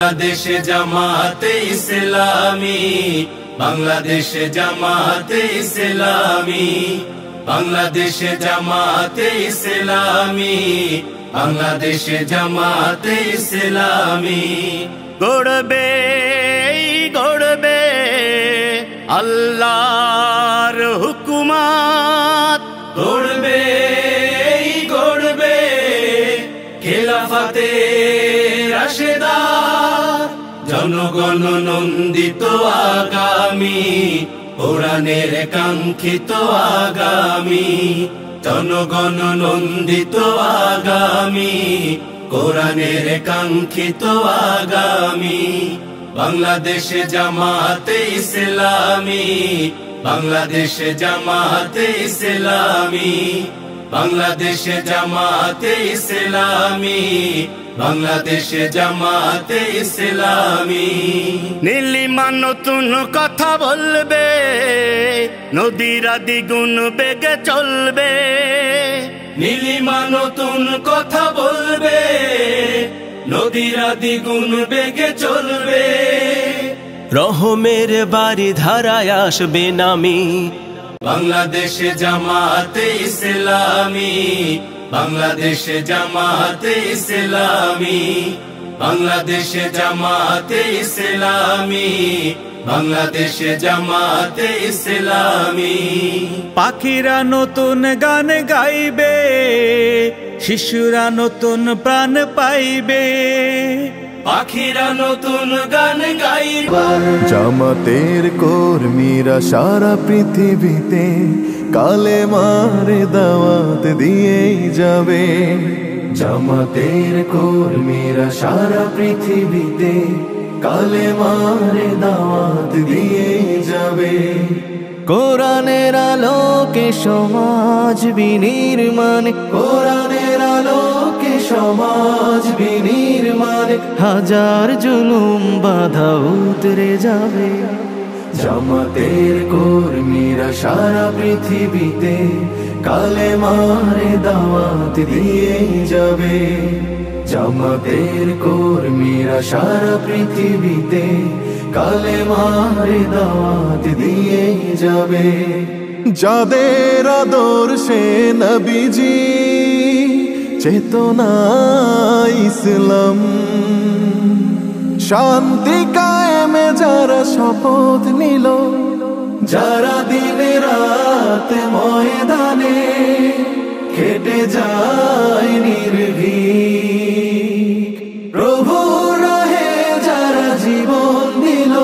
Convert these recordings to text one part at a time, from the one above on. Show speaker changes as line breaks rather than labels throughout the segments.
বাংলাদেশে জামাতে ইসলামী, বাংলাদেশে জামাতে ইসলামী, বাংলাদেশে জামাতে ইসলামী, বাংলাদেশে জামাতে ইসলামী। গড়বে গড়বে আল্লাহর হুকুমত, গড়বে গড়বে খেলাফতে রাশেদা, জনগণ নন্দিত আগামী, কোরআনের কাঙ্ক্ষিত আগামী, জনগণ নন্দিত আগামী, কোরআনের কাঙ্ক্ষিত আগামী। বাংলাদেশে জামাতে ইসলামী, বাংলাদেশে জামাতে ইসলামী, বাংলাদেশে জামাতে ইসলামী, বাংলাদেশে জামাতে ইসলামী। নীলিমা নতুন কথা বলবে, নদীরা দ্বিগুণ বেগে চলবে, নীলিমা নতুন কথা বলবে, নদীরা দ্বিগুণ বেগে চলবে।
রহমের বাড়ি ধারায় আসবে নামি,
বাংলাদেশে জামাতে ইসলামী, বাংলাদেশে জামাতে ইসলামী, বাংলাদেশে জামাতে ইসলামী, বাংলাদেশে জামাতে ইসলামী।
পাখিরা নতুন গান গাইবে, শিশুরা নতুন প্রাণ পাইবে,
পাখিরা নতুন গান গাইবে।
জামাতের কর্মীরা সারা পৃথিবীতে কালেমার দাওয়াত দিয়েই যাবে। জামাতের কর্মীরা সারা পৃথিবীতে কালেমার দাওয়াত দিয়েই যাবে।
কোরআনের আলোকে সমাজ বিনির্মাণ,
কোরআনের আলোকে সমাজ বিনির্মাণ,
হাজার জুলুম বাধা উতরে যাবে।
জামাতের কর্মীরা সারা পৃথিবীতে কালেমার দাওয়াত দিয়েই যাবে। জামাতের কর্মীরা সারা পৃথিবীতে কালেমার দাওয়াত দিয়েই যাবে। যাদের আদর্শে নবীজি চেতনা ইসলাম, শান্তি কায়েমে যারা শপথ নিল, যারা দিনে রাত ময়দানে খেটে যায় নির্ভীক, প্রভু রাহে যারা জীবন দিল,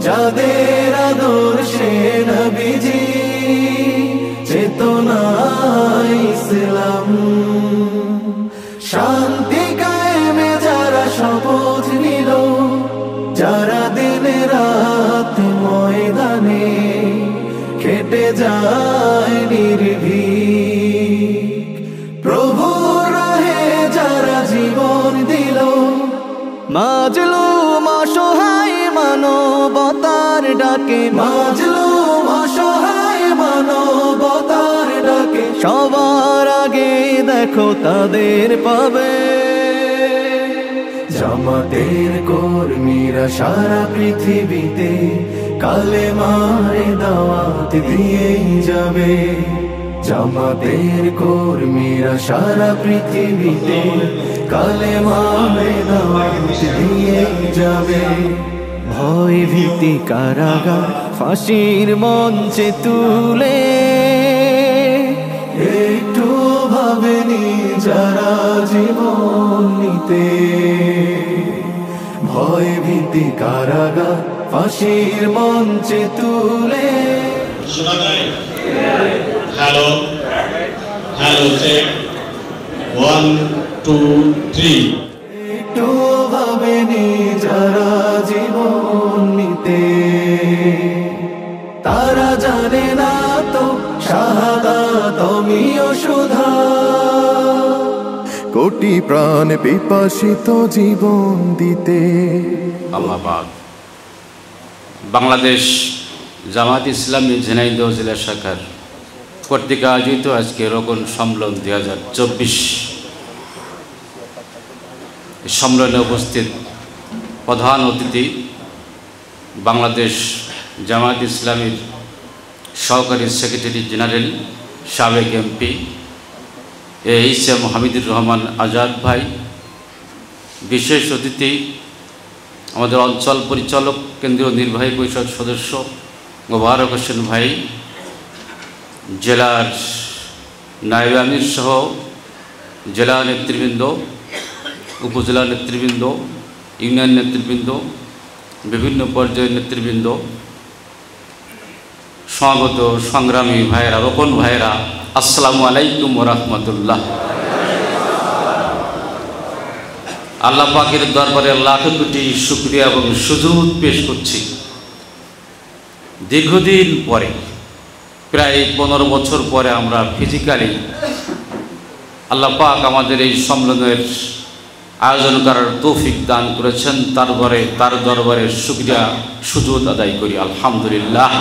যাদের আদর্শে নবীজি চেতনা ইসলাম, শান্তি কায়েমে যারা শপথ নিল, যারা দিনে রাত ময়দানে খেটে যায় নির্ভীক, প্রভু রাহে যারা জীবন দিল,
মাজলুম অসহায় মানবতার ডাকে,
মাজলুম অসহায় মানবতার ডাকে,
সবার আগে দেখো তাদের পাবে।
জামাতের কর্মীরা সারা পৃথিবীতে কালেমার দাওয়াত দিয়েই যাবে। জামাতের কর্মীরা সারা পৃথিবীতে কালেমার দাওয়াত দিয়েই যাবে।
ভয় ভীতি কারাগার ফাঁসির মঞ্চে তুলে,
একটু ভাবেনি যারা জীবন নিতে, ভয় ভীতি কারাগার ফাঁসির মঞ্চে তুলে।
Hello hello check 1 2 3।
একটু ভাবেনি যারা জীবন নিতে, তারা জানে না তো শাহাদাত আমিও সুধা, কোটি প্রাণ পিপাসিত জীবন দিতে।
আল্লাহ পাক বাংলাদেশ জামাত ইসলামী ঝিনাইদহ জেলা শাখার কর্তৃক আয়োজিত আজকে রোকন সম্মেলন 2024 সম্মেলনে উপস্থিত প্রধান অতিথি বাংলাদেশ জামায়াত ইসলামীর সহকারী সেক্রেটারি জেনারেল সাবেক এমপি এইচ.এম. হামিদুর রহমান আজাদ ভাই, বিশেষ অতিথি আমাদের অঞ্চল পরিচালক কেন্দ্রীয় নির্বাহী পরিষদ সদস্য মোবারক হোসেন ভাই, জেলার নায়েব আমির সহ জেলা নেতৃবৃন্দ, উপজেলা নেতৃবৃন্দ, ইউনিয়ন নেতৃবৃন্দ, বিভিন্ন পর্যায়ের নেতৃবৃন্দ, সমাগত সংগ্রামী ভাইয়েরা, রোকন ভাইয়েরা, আসসালামু আলাইকুম ওয়া রাহমাতুল্লাহ। আল্লাহ পাকের দরবারে লাখ কোটি শুকরিয়া এবং সুজুদ পেশ করছি। দীর্ঘদিন পরে, প্রায় 15 বছর পরে আমরা ফিজিক্যালি আল্লাহ পাক আমাদের এই সম্মেলনের আয়োজন করার তৌফিক দান করেছেন। তার দরবারে শুকরিয়া সুজুদ আদায় করি, আলহামদুলিল্লাহ।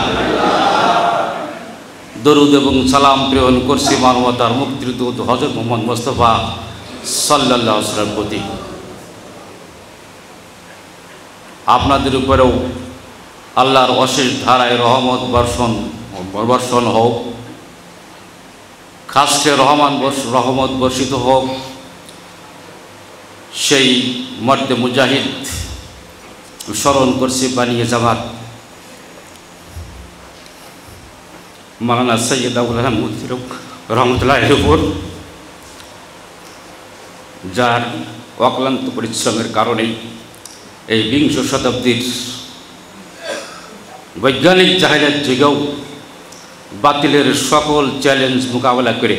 দরুদ এবং সালাম প্রেরণ করছি মানবতার মুক্তির দূত হযরত মুহাম্মদ মুস্তাফা সাল্লাল্লাহু আলাইহি ওয়াসাল্লামের প্রতি। আপনাদের উপরেও আল্লাহর অশেষ ধারায় বর্ষণ হোক, খাস করে রহমত বর্ষিত হোক সেই মর্দে মুজাহিদ স্মরণ করছি বানিয়ে জামাত মাওলানা সৈয়দ আবুল আহমদ রহমতুল্লাহির উপর, যার অক্লান্ত পরিশ্রমের কারণেই এই 20 শতাব্দীর বৈজ্ঞানিক জাহিলিয়াত যুগেও বাতিলের সকল চ্যালেঞ্জ মোকাবেলা করে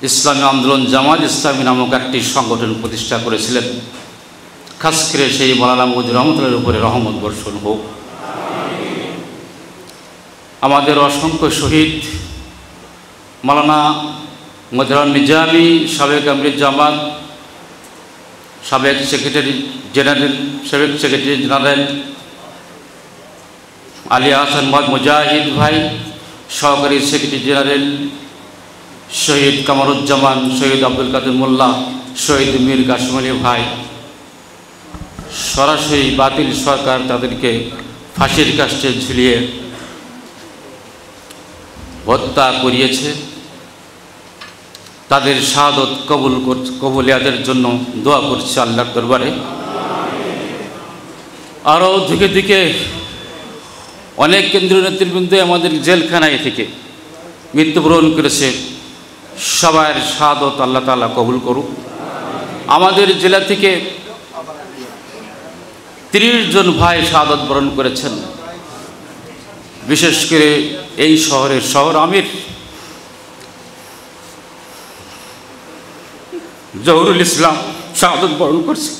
ইসলামী আন্দোলন জামাত ইসলামী নামক একটি সংগঠন প্রতিষ্ঠা করেছিলেন। খাস করে সেই মাওলানা মুজিবুর রহমতুল্লাহির উপরে রহমত বর্ষণ হোক। আমাদের অসংখ্য শহীদ মাওলানা মজরুল নিজামী, সাবেক আমির জামাত, সাবেক সেক্রেটারি জেনারেল আলী হাসান মুজাহিদ ভাই, সহকারী সেক্রেটারি জেনারেল শহীদ কামরুজ্জামান, শহীদ আব্দুল কাদের মোল্লা, শহীদ মীর কাসিম আলী ভাই, সরাসরি বাতিল সরকার তাদেরকে ফাঁসির কাস্টে ঝুলিয়ে হত্যা করিয়েছে। তাদের শাহাদত কবুলিয়াতের জন্য দোয়া করছে আল্লাহর দরবারে। আরও দিকে দিকে অনেক কেন্দ্রীয় নেতৃবৃন্দ আমাদের জেলখানায় থেকে মৃত্যুবরণ করেছে। সবার শাহাদত আল্লাহ তাআলা কবুল করুক। আমাদের জেলা থেকে 30 জন ভাই শাহাদত বরণ করেছেন। বিশেষ করে এই শহরের শহর আমির জহুরুল ইসলাম শাহাদত বরণ করছে।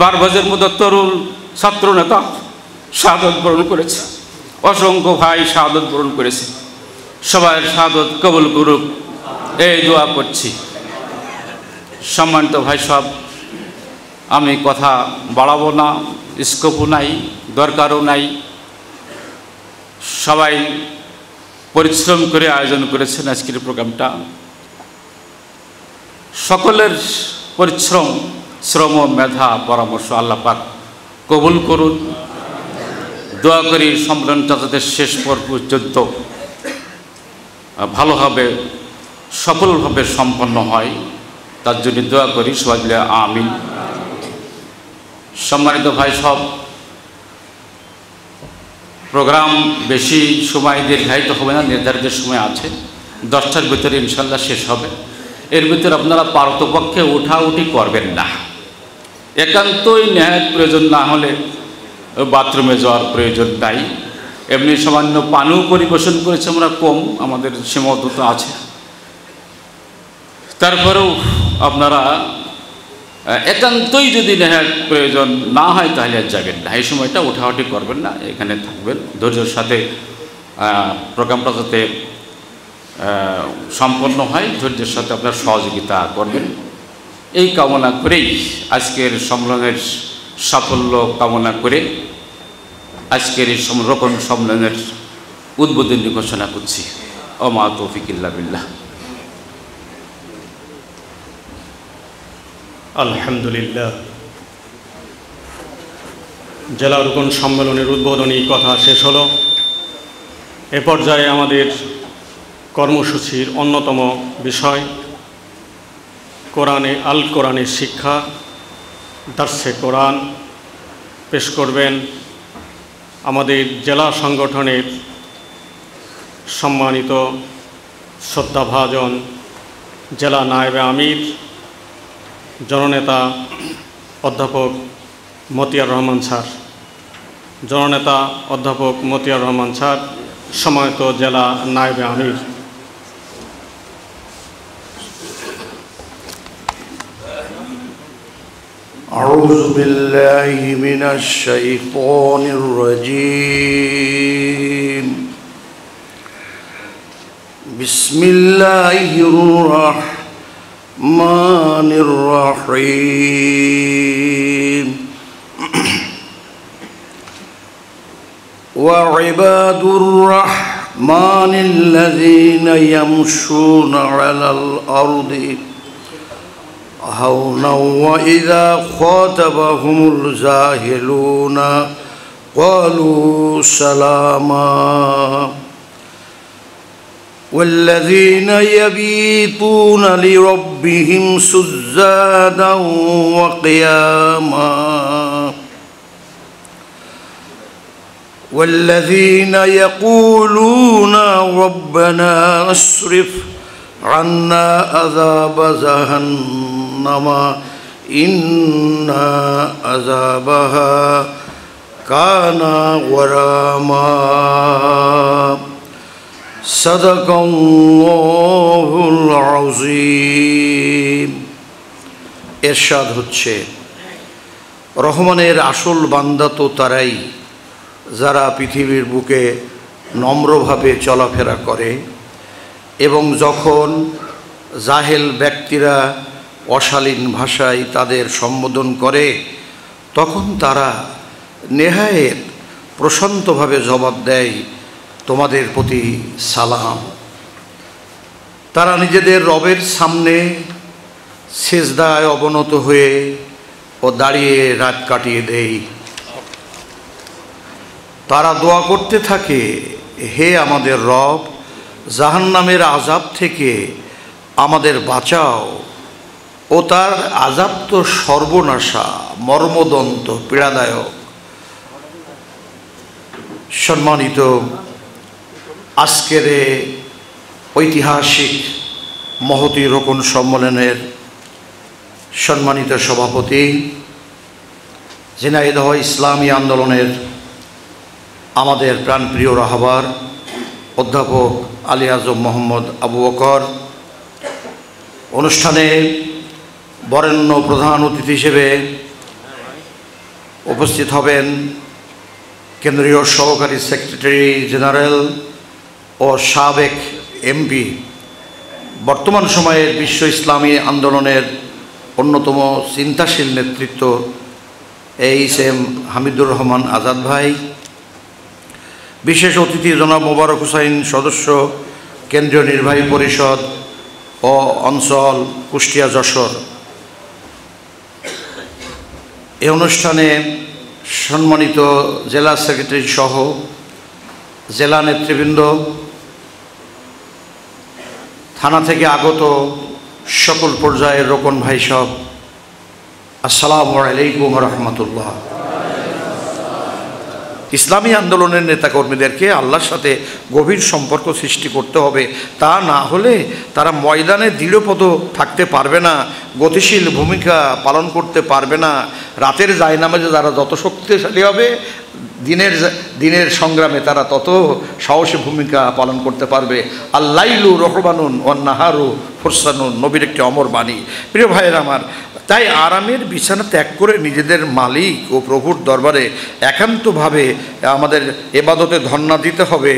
বারবাজের মতো তরুণ ছাত্র নেতা শাহাদত বরণ করেছে। অসংখ্য ভাই শাহাদত বরণ করেছে। সবার শাহাদত কবুল করুক এই দোয়া করছি। সম্মানিত ভাই সব, আমি কথা বাড়াবো না, স্কোপও নাই, দরকারও নাই। সবাই পরিশ্রম করে আয়োজন করেছেন আজকের প্রোগ্রামটা। সকলের পরিশ্রম, শ্রম, মেধা, পরামর্শ আল্লাহ পাক কবুল করুন। দোয়া করি সম্মেলনটা যাতে শেষ পর্যন্ত ভালোভাবে সফলভাবে সম্পন্ন হয়, তার জন্য দোয়া করি। সবাই মিলে আমিন। সম্মানিত ভাই সব, প্রোগ্রাম বেশি সময় দীর্ঘায়িত হবে না, নির্ধারিত সময় আছে। 10টার ভিতরে ইনশাল্লাহ শেষ হবে। এর ভিতরে আপনারা পারতপক্ষে উঠাউঠি করবেন না। একান্তই ন্যায় প্রয়োজন না হলে বাথরুমে যাওয়ার প্রয়োজন নাই। এমনি সামান্য পানিও পরিবেশন করেছে আমরা, কম, আমাদের সীমাবদ্ধতা আছে। তারপরেও আপনারা একান্তই যদি ন্যায় প্রয়োজন না হয় তাহলে আর যাবেন না। এই সময়টা উঠাউঠি করবেন না, এখানে থাকবেন। ধৈর্যের সাথে প্রোগ্রামটা যাতে সম্পন্ন হয়, ধৈর্যের সাথে আপনার সহযোগিতা করবেন, এই কামনা করেই আজকের সম্মেলনের সাফল্য কামনা করে আজকের এই রোকন সম্মেলনের উদ্বোধনী ঘোষণা করছি। ওমা তৌফিক ইল্লা বিল্লাহ।
আলহামদুলিল্লাহ জেলা রুকন সম্মেলনের উদ্বোধনী কথা শেষ হলো। এ পর্যায়ে আমাদের কর্মসূচির অন্যতম বিষয় কোরআনের শিক্ষা, দার্সে কোরআন পেশ করবেন আমাদের জেলা সংগঠনের সম্মানিত শ্রদ্ধাভাজন জেলা নায়েবে আমির জননেতা অধ্যাপক মতিয়ার রহমান স্যার। জননেতা অধ্যাপক মতিয়ার রহমান স্যার, সম্মানিত জেলা নায়েবে আমির।
أعوذ بالله من الشيطان الرجيم. بسم الله الرحمن الرحيم. وعباد الرحمن الذين يمشون على الأرض هونا وإذا خاطبهم الجاهلون قالوا سلاما والذين يبيتون لربهم سجدا وقياما والذين يقولون ربنا اصرف عنا عذاب جهنم إن عذابها كان غراما صدق الله العظيم. ইরশাদ হচ্ছে, রহমানের আসল বান্দা তো তারাই যারা পৃথিবীর বুকে নম্রভাবে চলাফেরা করে এবং যখন জাহেল ব্যক্তিরা অশালীন ভাষায় তাদের সম্বোধন করে তখন তারা নেহায়েত প্রশান্তভাবে জবাব দেয়, তোমাদের প্রতি সালাম। তারা নিজেদের রবের সামনে সিজদায় অবনত হয়ে ও দাঁড়িয়ে রাত কাটিয়ে দেয়। তারা দোয়া করতে থাকে, হে আমাদের রব, জাহান্নামের আযাব থেকে আমাদের বাঁচাও, ও তার আযাব তো সর্বনাশা, মর্মদন্ত, পীড়াদায়ক। সম্মানিত আজকের ঐতিহাসিক মহতী রোকন সম্মেলনের সম্মানিত সভাপতি, ঝিনাইদহ ইসলামী আন্দোলনের আমাদের প্রাণপ্রিয় রাহবার অধ্যাপক আলী আজম মোহাম্মদ আবু বকর, অনুষ্ঠানে বরেণ্য প্রধান অতিথি হিসেবে উপস্থিত হবেন কেন্দ্রীয় সহকারী সেক্রেটারি জেনারেল ও সাবেক এমপি, বর্তমান সময়ের বিশ্ব ইসলামী আন্দোলনের অন্যতম চিন্তাশীল নেতৃত্ব এইচ.এম. হামিদুর রহমান আজাদ ভাই, বিশেষ অতিথি জনাব মোবারক হুসাইন, সদস্য কেন্দ্রীয় নির্বাহী পরিষদ ও অঞ্চল কুষ্টিয়া যশোর। এই অনুষ্ঠানে সম্মানিত জেলা সেক্রেটারি সহ জেলা নেতৃবৃন্দ, থানা থেকে আগত সকল পর্যায়ের রোকন ভাই সব, আসসালামু আলাইকুম রহমতুল্লাহ। ইসলামী আন্দোলনের নেতাকর্মীদেরকে আল্লাহর সাথে গভীর সম্পর্ক সৃষ্টি করতে হবে, তা না হলে তারা ময়দানে দৃঢ়পদ থাকতে পারবে না, গতিশীল ভূমিকা পালন করতে পারবে না। রাতের জায়নামাজে যারা যত শক্তিশালী হবে, দিনের সংগ্রামে তারা তত সাহসী ভূমিকা পালন করতে পারবে। আল্লাইলু রহবানুন ওয়ান নাহারু ফুরসানুন, নবীর একটি অমর বাণী। প্রিয় ভাইয়েরা আমার, তাই আরামের বিছানা ত্যাগ করে নিজেদের মালিক ও প্রভুর দরবারে একান্তভাবে আমাদের এবাদতে ধন্না দিতে হবে।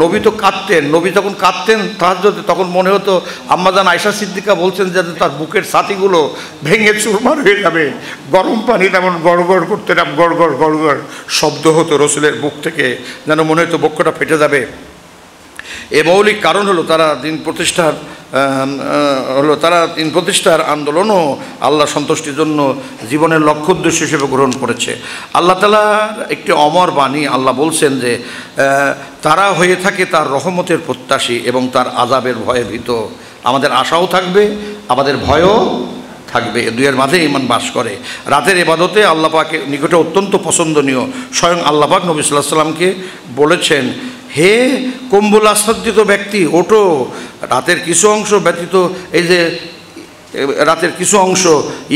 নবী তো কাঁদতেন, নবী যখন কাঁদতেন তাহাজ্জুদে, তখন মনে হতো আম্মাজান আয়েশা সিদ্দিকা বলছেন যে তার বুকের ছাতিগুলো ভেঙে চুরমার হয়ে যাবে। গরম পানি তেমন গড়গড় করতে, গড়গড় গড়গড় শব্দ হতো রসুলের বুক থেকে, যেন মনে হতো বক্ষটা ফেটে যাবে। এ মৌলিক কারণ হলো তারা দিন প্রতিষ্ঠার আন্দোলনও আল্লাহ সন্তুষ্টির জন্য জীবনের লক্ষ্য উদ্দেশ্য হিসেবে গ্রহণ করেছে। আল্লাহ তাআলার একটি অমর বাণী, আল্লাহ বলছেন যে তারা হয়ে থাকে তার রহমতের প্রত্যাশী এবং তার আযাবের ভয়ে ভীত। আমাদের আশাও থাকবে, আমাদের ভয়ও থাকবে, দুইয়ের মাঝে ঈমান বাস করে। রাতের ইবাদতে আল্লাহ পাকের নিকটে অত্যন্ত পছন্দনীয়। স্বয়ং আল্লাহ পাক নবী সাল্লাল্লাহু আলাইহি ওয়াসাল্লামকে বলেছেন, হে কম্বল আচ্ছাদিত ব্যক্তি, ওঠো, রাতের কিছু অংশ ব্যতীত এই যে রাতের কিছু অংশ,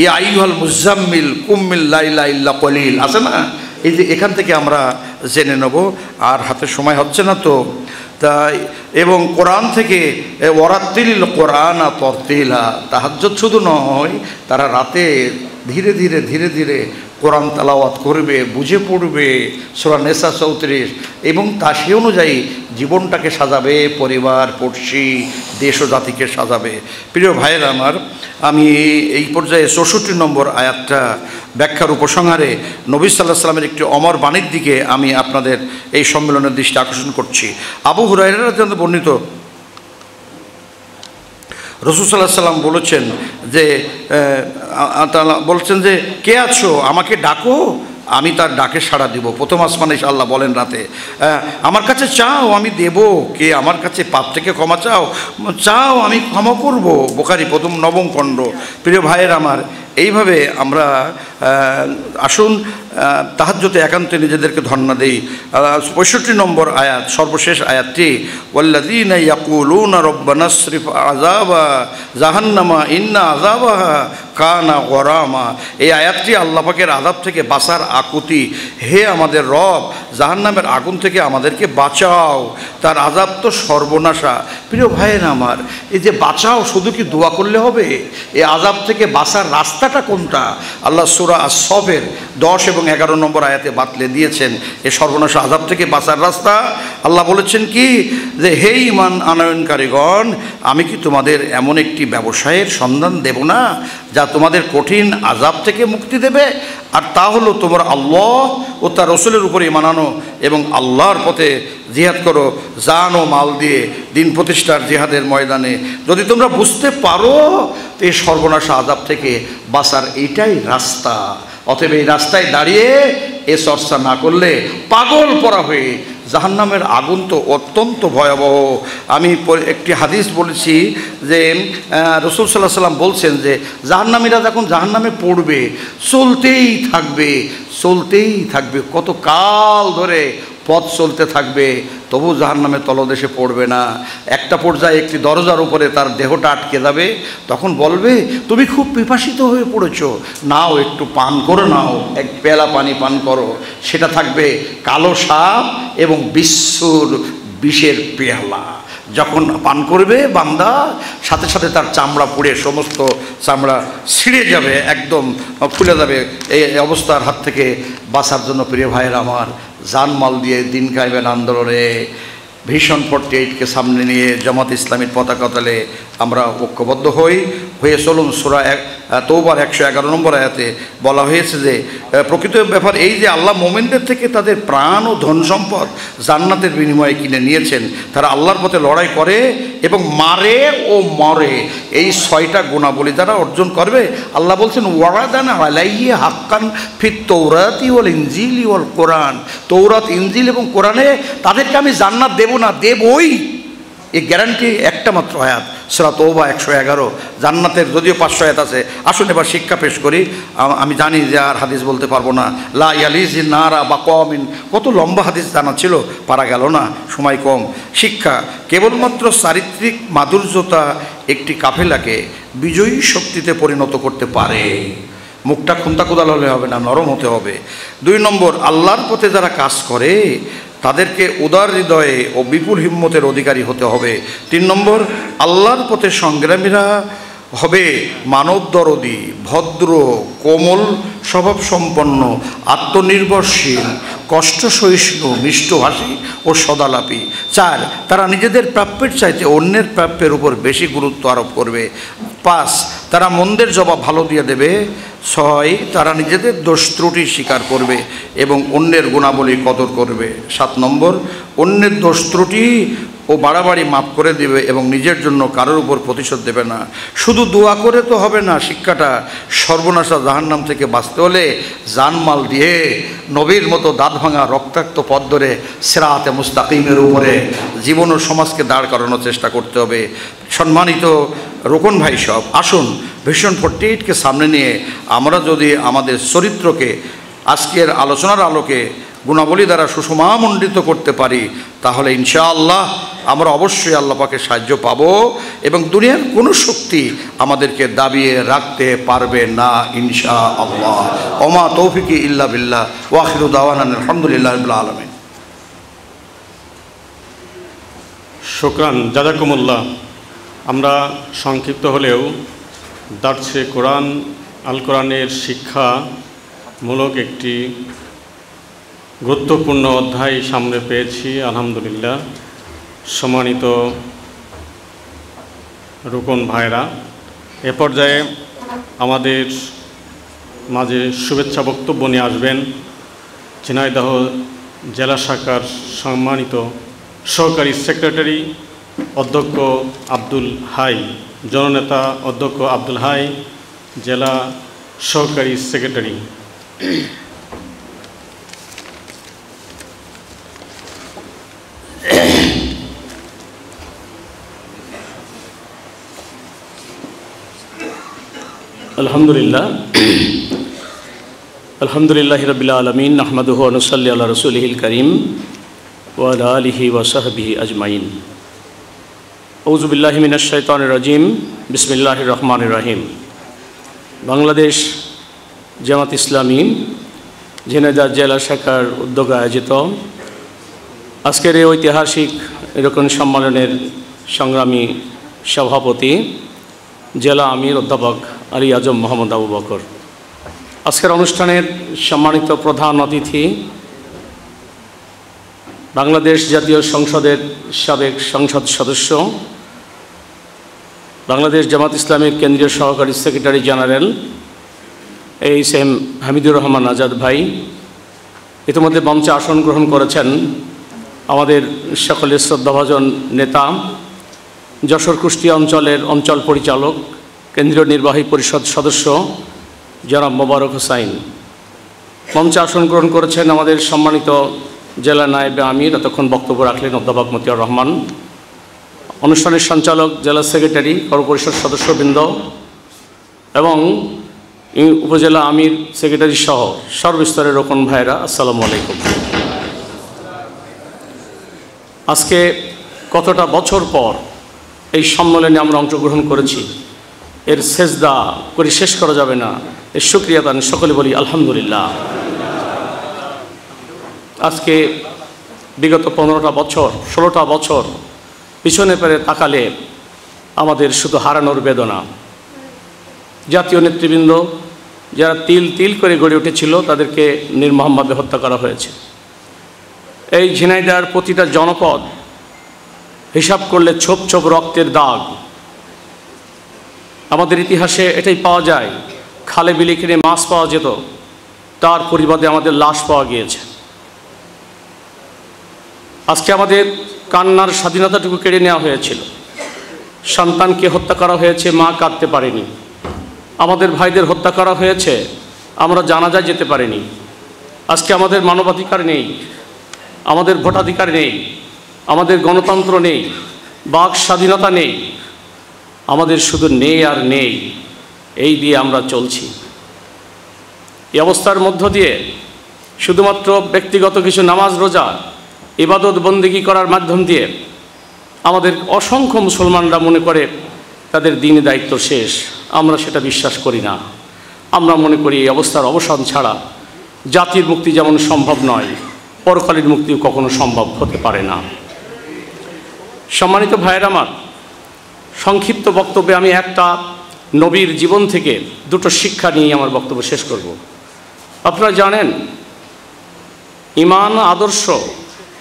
ইয়া আইয়ুহাল মুজাম্মিল কুমিল লাইলা ইল্লা কলিল আছে না, এই যে এখান থেকে আমরা জেনে নেব। আর হাতে সময় হচ্ছে না তো, তাই এবং কোরআন থেকে ওয়ারাত্তিল কোরআন তরতিলা, তাহাজ্জুদ শুধু নয়, তারা রাতে ধীরে ধীরে ধীরে ধীরে কোরআন তেলাওয়াত করবে, বুঝে পড়বে সূরা নিসা 34, এবং তা সে অনুযায়ী জীবনটাকে সাজাবে, পরিবার, পড়শি, দেশ ও জাতিকে সাজাবে। প্রিয় ভাইয়েরা আমার, আমি এই পর্যায়ে 64 নম্বর আয়াতটা ব্যাখ্যার উপসংহারে নবী সাল্লাল্লাহু আলাইহি ওয়াসাল্লামের একটি অমর বাণীর দিকে আমি আপনাদের এই সম্মেলনের দৃষ্টি আকর্ষণ করছি। আবু হুরায়রা রাদিয়াল্লাহু বর্ণিত রাসূল সাল্লাল্লাহু আলাইহি ওয়াসাল্লাম বলেছেন যে বলছেন যে কে আছো, আমাকে ডাকো, আমি তার ডাকে সাড়া দিব। প্রথম আসমানে আল্লাহ বলেন রাতে, আমার কাছে চাও আমি দেব, কে আমার কাছে পাপ থেকে ক্ষমা চাও আমি ক্ষমা করব। বুখারী 9ম খণ্ড। প্রিয় ভাইয়ের আমার, এইভাবে আমরা আসুন তাহাজ্জুদে একান্তে নিজেদেরকে ধন্যা দেই। 65 নম্বর আয়াত, সর্বশেষ আয়াতটি, ওয়াল্লাযীনা ইয়াকুলুনা রব্বানা সরিফ আযাবা জাহান্নামা ইন্না আযাবাহা কানা গরামা। এই আয়াতটি আল্লাহ পাকের আযাব থেকে বাঁচার আকুতি। হে আমাদের রব, জাহান্নামের আগুন থেকে আমাদেরকে বাঁচাও, তার আযাব তো সর্বনাশা। প্রিয় ভাইয়েরা আমার, এই যে বাঁচাও শুধু কি দোয়া করলে হবে? এই আযাব থেকে বাঁচার রাস্তাটা কোনটা? আল্লাহ সূরা আস-সফের 10 এবং 11 নম্বর আয়াতে বাতলে দিয়েছেন এই সর্বনাশা আযাব থেকে বাঁচার রাস্তা। আল্লাহ বলেছেন কি, যে হে ঈমান আনয়নকারীগণ, আমি কি তোমাদের এমন একটি ব্যবসায়ের সন্ধান দেব না যা তোমাদের কঠিন আযাব থেকে মুক্তি দেবে? আর তা হলো তোমরা আল্লাহ ও তার রাসূলের উপরে ঈমান আনো এবং আল্লাহর পথে জিহাদ করো, জান ও মাল দিয়ে দিন প্রতিষ্ঠার জিহাদের ময়দানে। যদি তোমরা বুঝতে পারো এই সর্বনাশা আযাব থেকে বাঁচার এইটাই রাস্তা, অতএব এই রাস্তায় দাঁড়িয়ে এ চর্চা না করলে পাগল পড়া হয়ে জাহান্নামের আগুন তো অত্যন্ত ভয়াবহ। আমি একটি হাদিস বলেছি যে রাসূল সাল্লাল্লাহু আলাইহি ওয়াসাল্লাম বলছেন যে জাহান্নামীরা যখন জাহান্নামে পড়বে চলতেই থাকবে, কত কাল ধরে পথ চলতে থাকবে, তবু জাহান্নামের তলদেশে পড়বে না। একটা পর্যায়ে একটি দরজার উপরে তার দেহটা আটকে যাবে, তখন বলবে তুমি খুব পিপাসিত হয়ে পড়েছো, নাও একটু পান করে নাও, এক পেলা পানি পান করো। সেটা থাকবে কালো সাপ এবং বিশ্বর বিষের পেয়ালা। যখন পান করবে বান্দা, সাথে সাথে তার চামড়া পুড়ে সমস্ত চামড়া ছিঁড়ে যাবে, একদম ফুলে যাবে। এই অবস্থার হাত থেকে বাঁচার জন্য প্রিয় ভাইয়ের আমার, জানমাল দিয়ে দিন কায়েমের আন্দোলনে ভিশন 48কে সামনে নিয়ে জামাত ইসলামীর পতাকা তলে আমরা ঐক্যবদ্ধ হয়ে চলুন। সূরা তওবার 111 নম্বর আয়াতে বলা হয়েছে যে প্রকৃত ব্যাপার এই যে আল্লাহ মোমেনদের থেকে তাদের প্রাণ ও ধন সম্পদ জান্নাতের বিনিময়ে কিনে নিয়েছেন। তারা আল্লাহর পথে লড়াই করে এবং মারে ও মরে, এই 6টা গুণাবলী তারা অর্জন করবে। আল্লাহ বলছেন ওয়ারাদান আলাইহি হাক্কান ফিত তৌরাতি ওয়াল ইনজিলি ওয়াল কোরআন। তৌরাত, ইনজিল এবং কোরআনে তাদেরকে আমি জান্নাত দেব না, দেবই। এই গ্যারান্টি একটা মাত্র আয়াত, সূরা তওবা 111। জান্নাতের যদিও 500 আয়াত আছে। আসুন এবার শিক্ষা পেশ করি। আমি জানি যে আর হাদিস বলতে পারবো না। লা ইয়ালিজিন নারা বা কমিন, কত লম্বা হাদিস জানা ছিল, পারা গেল না, সময় কম। শিক্ষা, কেবলমাত্র চারিত্রিক মাধুর্যতা একটি কাফেলাকে বিজয়ী শক্তিতে পরিণত করতে পারে। মুখটা খুন্তা কোদাল হলে হবে না, নরম হতে হবে। 2 নম্বর, আল্লাহর পথে যারা কাজ করে তাদেরকে উদার হৃদয়ে ও বিপুল হিম্মতের অধিকারী হতে হবে। 3 নম্বর, আল্লাহর পথে সংগ্রামীরা হবে মানবদরদী, ভদ্র, কোমল স্বভাব সম্পন্ন, আত্মনির্ভরশীল, কষ্ট সহিষ্ণু, মিষ্টভাষী ও সদালাপী। 4, তারা নিজেদের প্রাপ্যের চাইতে অন্যের প্রাপ্যের উপর বেশি গুরুত্ব আরোপ করবে। 5, তারা মন্দের জবাব ভালো দিয়ে দেবে। 6, তারা নিজেদের দোষ ত্রুটি স্বীকার করবে এবং অন্যের গুণাবলী কদর করবে। 7 নম্বর, অন্যের দোষ ত্রুটি ও বাড়াবাড়ি মাফ করে দেবে এবং নিজের জন্য কারোর উপর প্রতিশোধ দেবে না। শুধু দোয়া করে তো হবে না, শিক্ষাটা সর্বনাশা জাহান্নাম থেকে বাঁচতে হলে জানমাল দিয়ে নবীর মতো দাঁত ভাঙা রক্তাক্ত পথ ধরে সিরাতে মুস্তাকিমের উপরে জীবন ও সমাজকে দাঁড় করানোর চেষ্টা করতে হবে। সম্মানিত রোকন ভাই সব, আসুন ভিশন 48কে সামনে নিয়ে আমরা যদি আমাদের চরিত্রকে আজকের আলোচনার আলোকে গুণাবলী দ্বারা সুষমামণ্ডিত করতে পারি, তাহলে ইনশাআল্লাহ আমরা অবশ্যই আল্লাহ পাকের সাহায্য পাব এবং দুনিয়ার কোনো শক্তি আমাদেরকে দাবিয়ে রাখতে পারবে না ইনশাআল্লাহ। ওমা তৌফিকি ইল্লা বিল্লাহ ওয়া আখিরু দাওয়ানা আলহামদুলিল্লাহি রাব্বিল আলামিন।
শুকরান, জাযাকুমুল্লাহ। আমরা সংক্ষিপ্ত হলেও দার্সে কোরআন আল কোরআনের শিক্ষামূলক একটি গুরুত্বপূর্ণ অধ্যায় সামনে পেয়েছি আলহামদুলিল্লাহ। সম্মানিত রুকন ভাইরা, এ পর্যায়ে আমাদের মাঝে শুভেচ্ছা বক্তব্য নিয়ে আসবেন ঝিনাইদহ জেলা শাখার সম্মানিত সহকারী সেক্রেটারি অধ্যক্ষ আব্দুল হাই, জননেতা অধ্যক্ষ আব্দুল হাই, জেলা সহকারী সেক্রেটারি।
আলহামদুলিল্লাহ আলহামদুলিল্লাহি রাব্বিল আলামিন নাহমাদুহু ওয়া নুসাল্লি আলা রাসূলিহিল কারীম ওয়া আলা আলিহি ওয়া সাহবিহি আজমাইন। আউযু বিল্লাহি মিনাশ শাইতানির রাজিম। বিসমিল্লাহির রহমানির রহিম। বাংলাদেশ জামাত ইসলামী ঝিনাইদহ জেলা শাখার উদ্যোগে আয়োজিত আজকের এই ঐতিহাসিক রোকন সম্মেলনের সংগ্রামী সভাপতি জেলা আমির অধ্যাপক আলী আজম মোহাম্মদ আবু বকর, আজকের অনুষ্ঠানের সম্মানিত প্রধান অতিথি বাংলাদেশ জাতীয় সংসদের সাবেক সংসদ সদস্য, বাংলাদেশ জামাত ইসলামীর কেন্দ্রীয় সহকারী secretary general HM. Hamidur Rahman Azad ভাই, ইতিমধ্যে মঞ্চে আসন গ্রহণ করেছেন আমাদের সকলের শ্রদ্ধাভাজন নেতা, যশোর কুষ্টিয়া অঞ্চলের অঞ্চল পরিচালক, কেন্দ্রীয় নির্বাহী পরিষদ সদস্য জনাব মোবারক হোসাইন। মঞ্চে আসন গ্রহণ করেছেন আমাদের সম্মানিত জেলা নায়েবে আমির, এতক্ষণ বক্তব্য রাখলেন অধ্যাপক মতিয়ার রহমান। অনুষ্ঠানের সঞ্চালক জেলা সেক্রেটারি, পৌরপরিষদ সদস্যবৃন্দ এবং উপজেলা আমির সেক্রেটারি সহ সর্বস্তরের রোকন ভাইরা, আসসালামু আলাইকুম। আজকে কতটা বছর পর এই সম্মেলনে আমরা অংশগ্রহণ করেছি, এর সেজদা করে শেষ করা যাবে না, এর শুকরিয়া দান সকলে বলি আলহামদুলিল্লাহ। আজকে বিগত 15টা বছর 16টা বছর পিছনে পেরে তাকালে আমাদের শুধু হারানোর বেদনা। জাতীয় নেতৃবৃন্দ যারা তিল তিল করে গড়ে উঠেছিল তাদেরকে নির্মমভাবে হত্যা করা হয়েছে। এই ঝিনাইদহের প্রতিটা জনপদ হিসাব করলে ছোপ ছোপ রক্তের দাগ। আমাদের ইতিহাসে এটাই পাওয়া যায়, খালে বিলে কিনে মাছ পাওয়া যেত, তার পরিবর্তে আমাদের লাশ পাওয়া গিয়েছে। আজকে আমাদের কান্নার স্বাধীনতাটুকু কেড়ে নেওয়া হয়েছিল, সন্তানকে হত্যা করা হয়েছে, মা কাঁদতে পারেনি। আমাদের ভাইদের হত্যা করা হয়েছে, আমরা জানাজায় যেতে পারিনি। আজকে আমাদের মানবাধিকার নেই, আমাদের ভোটাধিকার নেই, আমাদের গণতন্ত্র নেই, বাক স্বাধীনতা নেই, আমাদের শুধু নেই আর নেই, এই দিয়ে আমরা চলছি। এই অবস্থার মধ্য দিয়ে শুধুমাত্র ব্যক্তিগত কিছু নামাজ রোজা ইবাদত বন্দেগী করার মাধ্যম দিয়ে আমাদের অসংখ্য মুসলমানরা মনে করে তাদের দ্বীনি দায়িত্ব শেষ। আমরা সেটা বিশ্বাস করি না। আমরা মনে করি এই অবস্থার অবসান ছাড়া জাতির মুক্তি যেমন সম্ভব নয়, পরকালীন মুক্তিও কখনো সম্ভব হতে পারে না। সম্মানিত ভাইয়েরা আমার, সংক্ষিপ্ত বক্তব্যে আমি একটা নবীর জীবন থেকে দুটো শিক্ষা নিয়ে আমার বক্তব্য শেষ করব। আপনারা জানেন, ঈমান, আদর্শ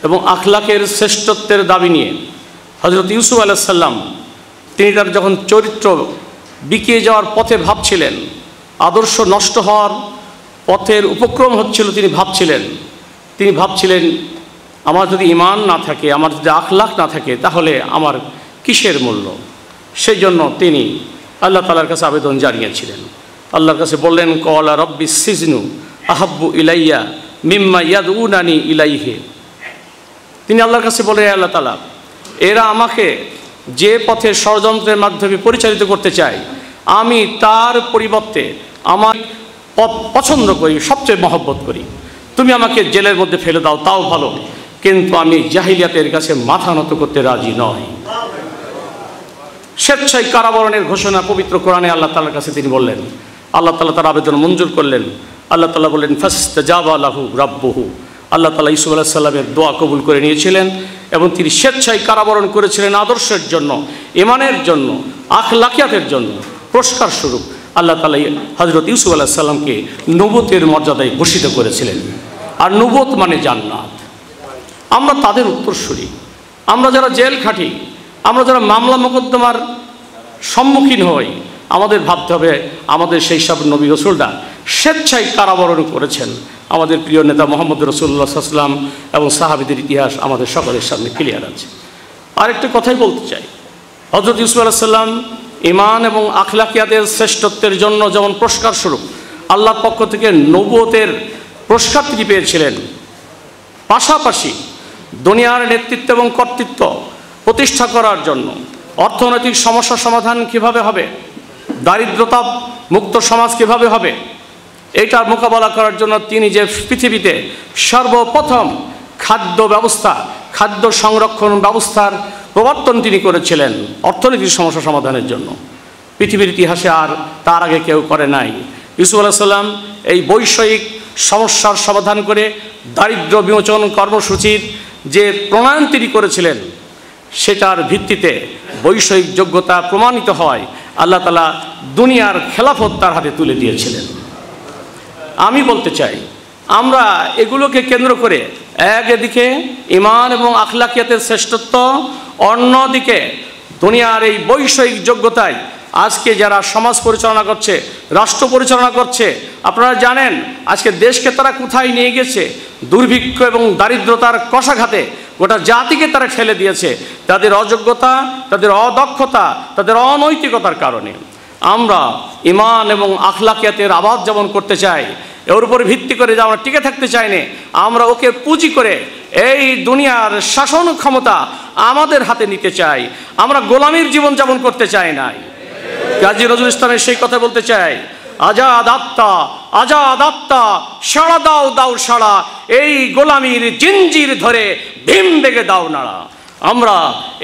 এবং আখলাকের শ্রেষ্ঠত্বের দাবি নিয়ে হযরত ইউসুফ আলাইহিস সালাম তিনি তার যখন চরিত্র বিকিয়ে যাওয়ার পথে ভাবছিলেন, আদর্শ নষ্ট হওয়ার পথের উপক্রম হচ্ছিল, তিনি ভাবছিলেন আমার যদি ঈমান না থাকে, আমার যদি আখলাক না থাকে, তাহলে আমার কিসের মূল্য? সেই জন্য তিনি আল্লাহ তাআলার কাছে আবেদন জানিয়েছিলেন। আল্লাহর কাছে বললেন, ক্বালা রাব্বিস সিজনু আহাব্বু ইলাইয়া মিম্মা ইয়াদউনানি ইলাইহি। তিনি আল্লাহর কাছে বলে, আল্লাহ তাআলা, এরা আমাকে যে পথে ষড়যন্ত্রের মাধ্যমে পরিচালিত করতে চায়, আমি তার পরিবর্তে আমার পথ পছন্দ করি, সবচেয়ে মহব্বত করি। তুমি আমাকে জেলের মধ্যে ফেলে দাও, তাও ভালো, কিন্তু আমি জাহিলিয়াতের কাছে মাথা নত করতে রাজি নই। স্বেচ্ছায় কারাবরণের ঘোষণা পবিত্র কোরআনে আল্লাহ তাআলার কাছে তিনি বললেন। আল্লাহ তাআলা তার আবেদন মঞ্জুর করলেন। আল্লাহ তাআলা বললেন, ফাস্তাজাবা লাহু রাব্বুহু। আল্লাহ তাআলা ইউসুফ আলাইহিস সালামের দোয়া কবুল করে নিয়েছিলেন এবং তিনি স্বেচ্ছায় কারাবরণ করেছিলেন আদর্শের জন্য, ঈমানের জন্য, আখলাকিয়াতের জন্য। পুরস্কার স্বরূপ আল্লাহ তাআলা হযরত ইউসুফ আলাইহিস সালামকে নবুয়তের মর্যাদায় ভূষিত করেছিলেন। আর নবুয়ত মানে জান্নাত। আমরা তাদের উত্তরসূরি। আমরা যারা জেল খাটি, আমরা যারা মামলা মোকদ্দমার সম্মুখীন হই, আমাদের ভাবতে হবে আমাদের সেই সব নবী রাসূলরা স্বেচ্ছায় কারাবরণ করেছেন। আমাদের প্রিয় নেতা মুহাম্মদ রাসূলুল্লাহ সাল্লাল্লাহু আলাইহি ওয়াসাল্লাম এবং সাহাবীদের ইতিহাস আমাদের সকলের সামনে ক্লিয়ার আছে। আরেকটা কথাই বলতে চাই, হযরত ইউসুফ আলাইহিস সালাম ঈমান এবং আখলাকিয়াতের শ্রেষ্ঠত্বের জন্য যেমন পুরস্কার স্বরূপ আল্লাহর পক্ষ থেকে নবুয়তের পুরস্কার তিনি পেয়েছিলেন, পাশাপাশি দুনিয়ার নেতৃত্ব এবং কর্তৃত্ব প্রতিষ্ঠা করার জন্য, অর্থনৈতিক সমস্যা সমাধান কিভাবে হবে, দারিদ্রতা মুক্ত সমাজ কিভাবে হবে, এইটার মোকাবেলা করার জন্য তিনি যে পৃথিবীতে সর্বপ্রথম খাদ্য ব্যবস্থা, খাদ্য সংরক্ষণ ব্যবস্থার প্রবর্তন তিনি করেছিলেন অর্থনৈতিক সমস্যা সমাধানের জন্য, পৃথিবীর ইতিহাসে আর তার আগে কেউ করে নাই। ইউসুফ আলাইহিস সালাম এই বৈষয়িক সমস্যার সমাধান করে দারিদ্র্য বিমোচন কর্মসূচির যে প্রণয়ন তিনি করেছিলেন, সেটার ভিত্তিতে বৈষয়িক যোগ্যতা প্রমাণিত হয়। আল্লাহ তাআলা দুনিয়ার খেলাফত তার হাতে তুলে দিয়েছিলেন। আমি বলতে চাই, আমরা এগুলোকে কেন্দ্র করে একদিকে ঈমান এবং আখলাকিয়াতের শ্রেষ্ঠত্ব, অন্যদিকে দুনিয়ার এই বৈষয়িক যোগ্যতায় আজকে যারা সমাজ পরিচালনা করছে, রাষ্ট্র পরিচালনা করছে, আপনারা জানেন আজকে দেশকে তারা কোথায় নিয়ে গেছে? দুর্ভিক্ষ এবং দারিদ্রতার কষাঘাতে গোটা জাতিকে তারা ঠেলে দিয়েছে, তাদের অযোগ্যতা, তাদের অদক্ষতা, তাদের অনৈতিকতার কারণে। আমরা ঈমান এবং আখলাকিয়াতের আবাদ যেমন করতে চাই, এর উপর ভিত্তি করে যে আমরা টিকে থাকতে চাই না, আমরা ওকে পুঁজি করে এই দুনিয়ার শাসন ক্ষমতা আমাদের হাতে নিতে চাই। আমরা গোলামীর জীবনযাপন করতে চাই নাই। কাজী নজরুল ইসলামের সেই কথা বলতে চাই, আজাদ আত্মা, আজাদ আত্মা, সাড়া দাও দাও সাড়া, এই গোলামীর জিঞ্জির ধরে ভীম বেগে দাও নাড়া। আমরা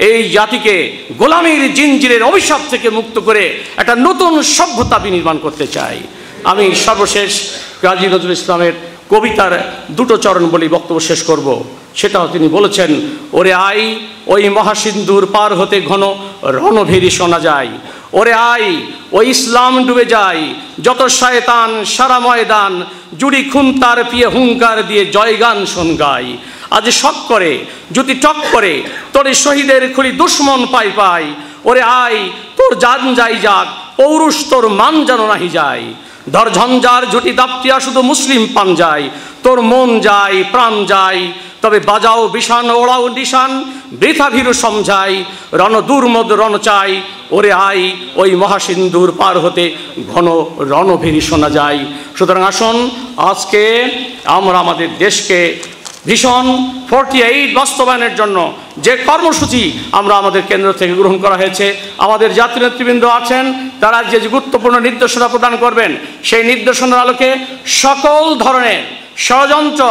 এই জাতিকে গোলামীর জিঞ্জিরের অভিশাপ থেকে মুক্ত করে একটা নতুন সভ্যতা বিনির্মাণ করতে চাই। আমি সর্বশেষ কাজী নজরুল ইসলামের কবিতার দুটো চরণ বলি বক্তব্য শেষ করব। সেটাও তিনি বলেছেন, ওরে আই ওই মহাসিন্ধুর পার হতে ঘন রণভেরি শোনা যায়, ওরে আই ওই ইসলাম ডুবে যায় যত শয়তান সারা ময়দান, জুড়ি খুন্তার পিয়ে হুঙ্কার দিয়ে জয়গান শোন গাই। আজ শক করে যদি টক করে তোরে শহীদের খুলি দুশ্মন পাই পাই, ওরে আই তোর জান যাই যাক পৌরুষ তোর মান যেন নাহি যায়, ধর ঝঞ্ঝার ঝুটি দাপটিয়া শুধু মুসলিম পান যায়, তোর মন যায় প্রাণ যায় তবে বাজাও বিশান ওড়াও নিশান, বৃথা ভীরু সমঝাই রণ দুর্মদ রণ চাই, ওরে আই ওই মহাসিন্ধুর পার হতে ঘন রণভেরি শোনা যায়। সুতরাং আসুন আজকে আমরা আমাদের দেশকে ভিশন 48 বাস্তবায়নের জন্য যে কর্মসূচি আমরা আমাদের কেন্দ্র থেকে গ্রহণ করা হয়েছে, আমাদের জাতীয় নেতৃবৃন্দ আছেন, তারা যে গুরুত্বপূর্ণ নির্দেশনা প্রদান করবেন, সেই নির্দেশনার আলোকে সকল ধরনের ষড়যন্ত্র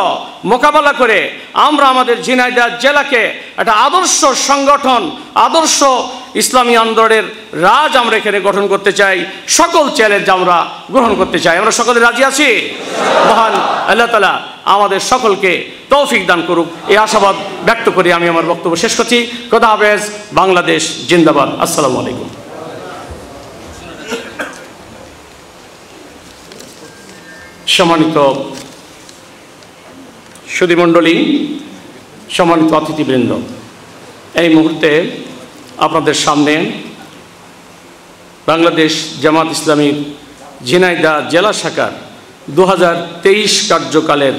মোকাবেলা করে আমরা আমাদের ঝিনাইদহ জেলাকে একটা আদর্শ সংগঠন, আদর্শ ইসলামী আন্দোলনের রাজ আমরা এখানে গঠন করতে চাই। সকল চ্যালেঞ্জ আমরা গ্রহণ করতে চাই। আমরা সকলে রাজি আছি। মহান আল্লাহ তাআলা আমাদের সকলকে তৌফিক দান করুক, এই আশাবাদ ব্যক্ত করে আমি আমার বক্তব্য শেষ করছি। খোদা হাফেজ। বাংলাদেশ জিন্দাবাদ। আসসালামু আলাইকুম। সম্মানিত সুধীমণ্ডলী, সম্মানিত অতিথিবৃন্দ, এই মুহূর্তে আপনাদের সামনে বাংলাদেশ জামাত ইসলামীর ঝিনাইদহ জেলা শাখার 2023 কার্যকালের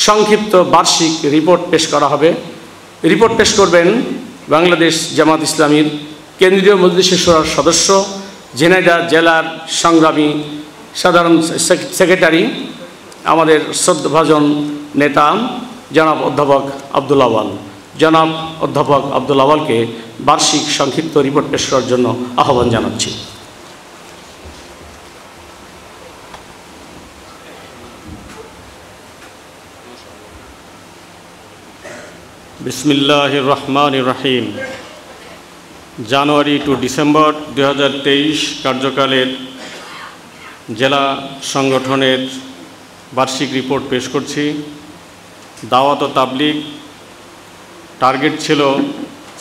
সংক্ষিপ্ত বার্ষিক রিপোর্ট পেশ করা হবে। রিপোর্ট পেশ করবেন বাংলাদেশ জামাত ইসলামীর কেন্দ্রীয় মজলিস শুরার সদস্য, ঝিনাইদহ জেলার সংগ্রামী সাধারণ সেক্রেটারি, আমাদের শ্রদ্ধাভাজন নেতা জনাব অধ্যাপক আব্দুল আওয়াল। জনাব অধ্যাপক আব্দুল আওয়ালকে বার্ষিক সংক্ষিপ্ত রিপোর্ট পেশ করার জন্য আহ্বান জানাচ্ছি।
বিসমিল্লাহির রহমানির রহিম। জানুয়ারি টু ডিসেম্বর 2023 কার্যকালের জেলা সংগঠনের বার্ষিক রিপোর্ট পেশ করছি। দাওয়াত ও তাবলীগ টার্গেট ছিল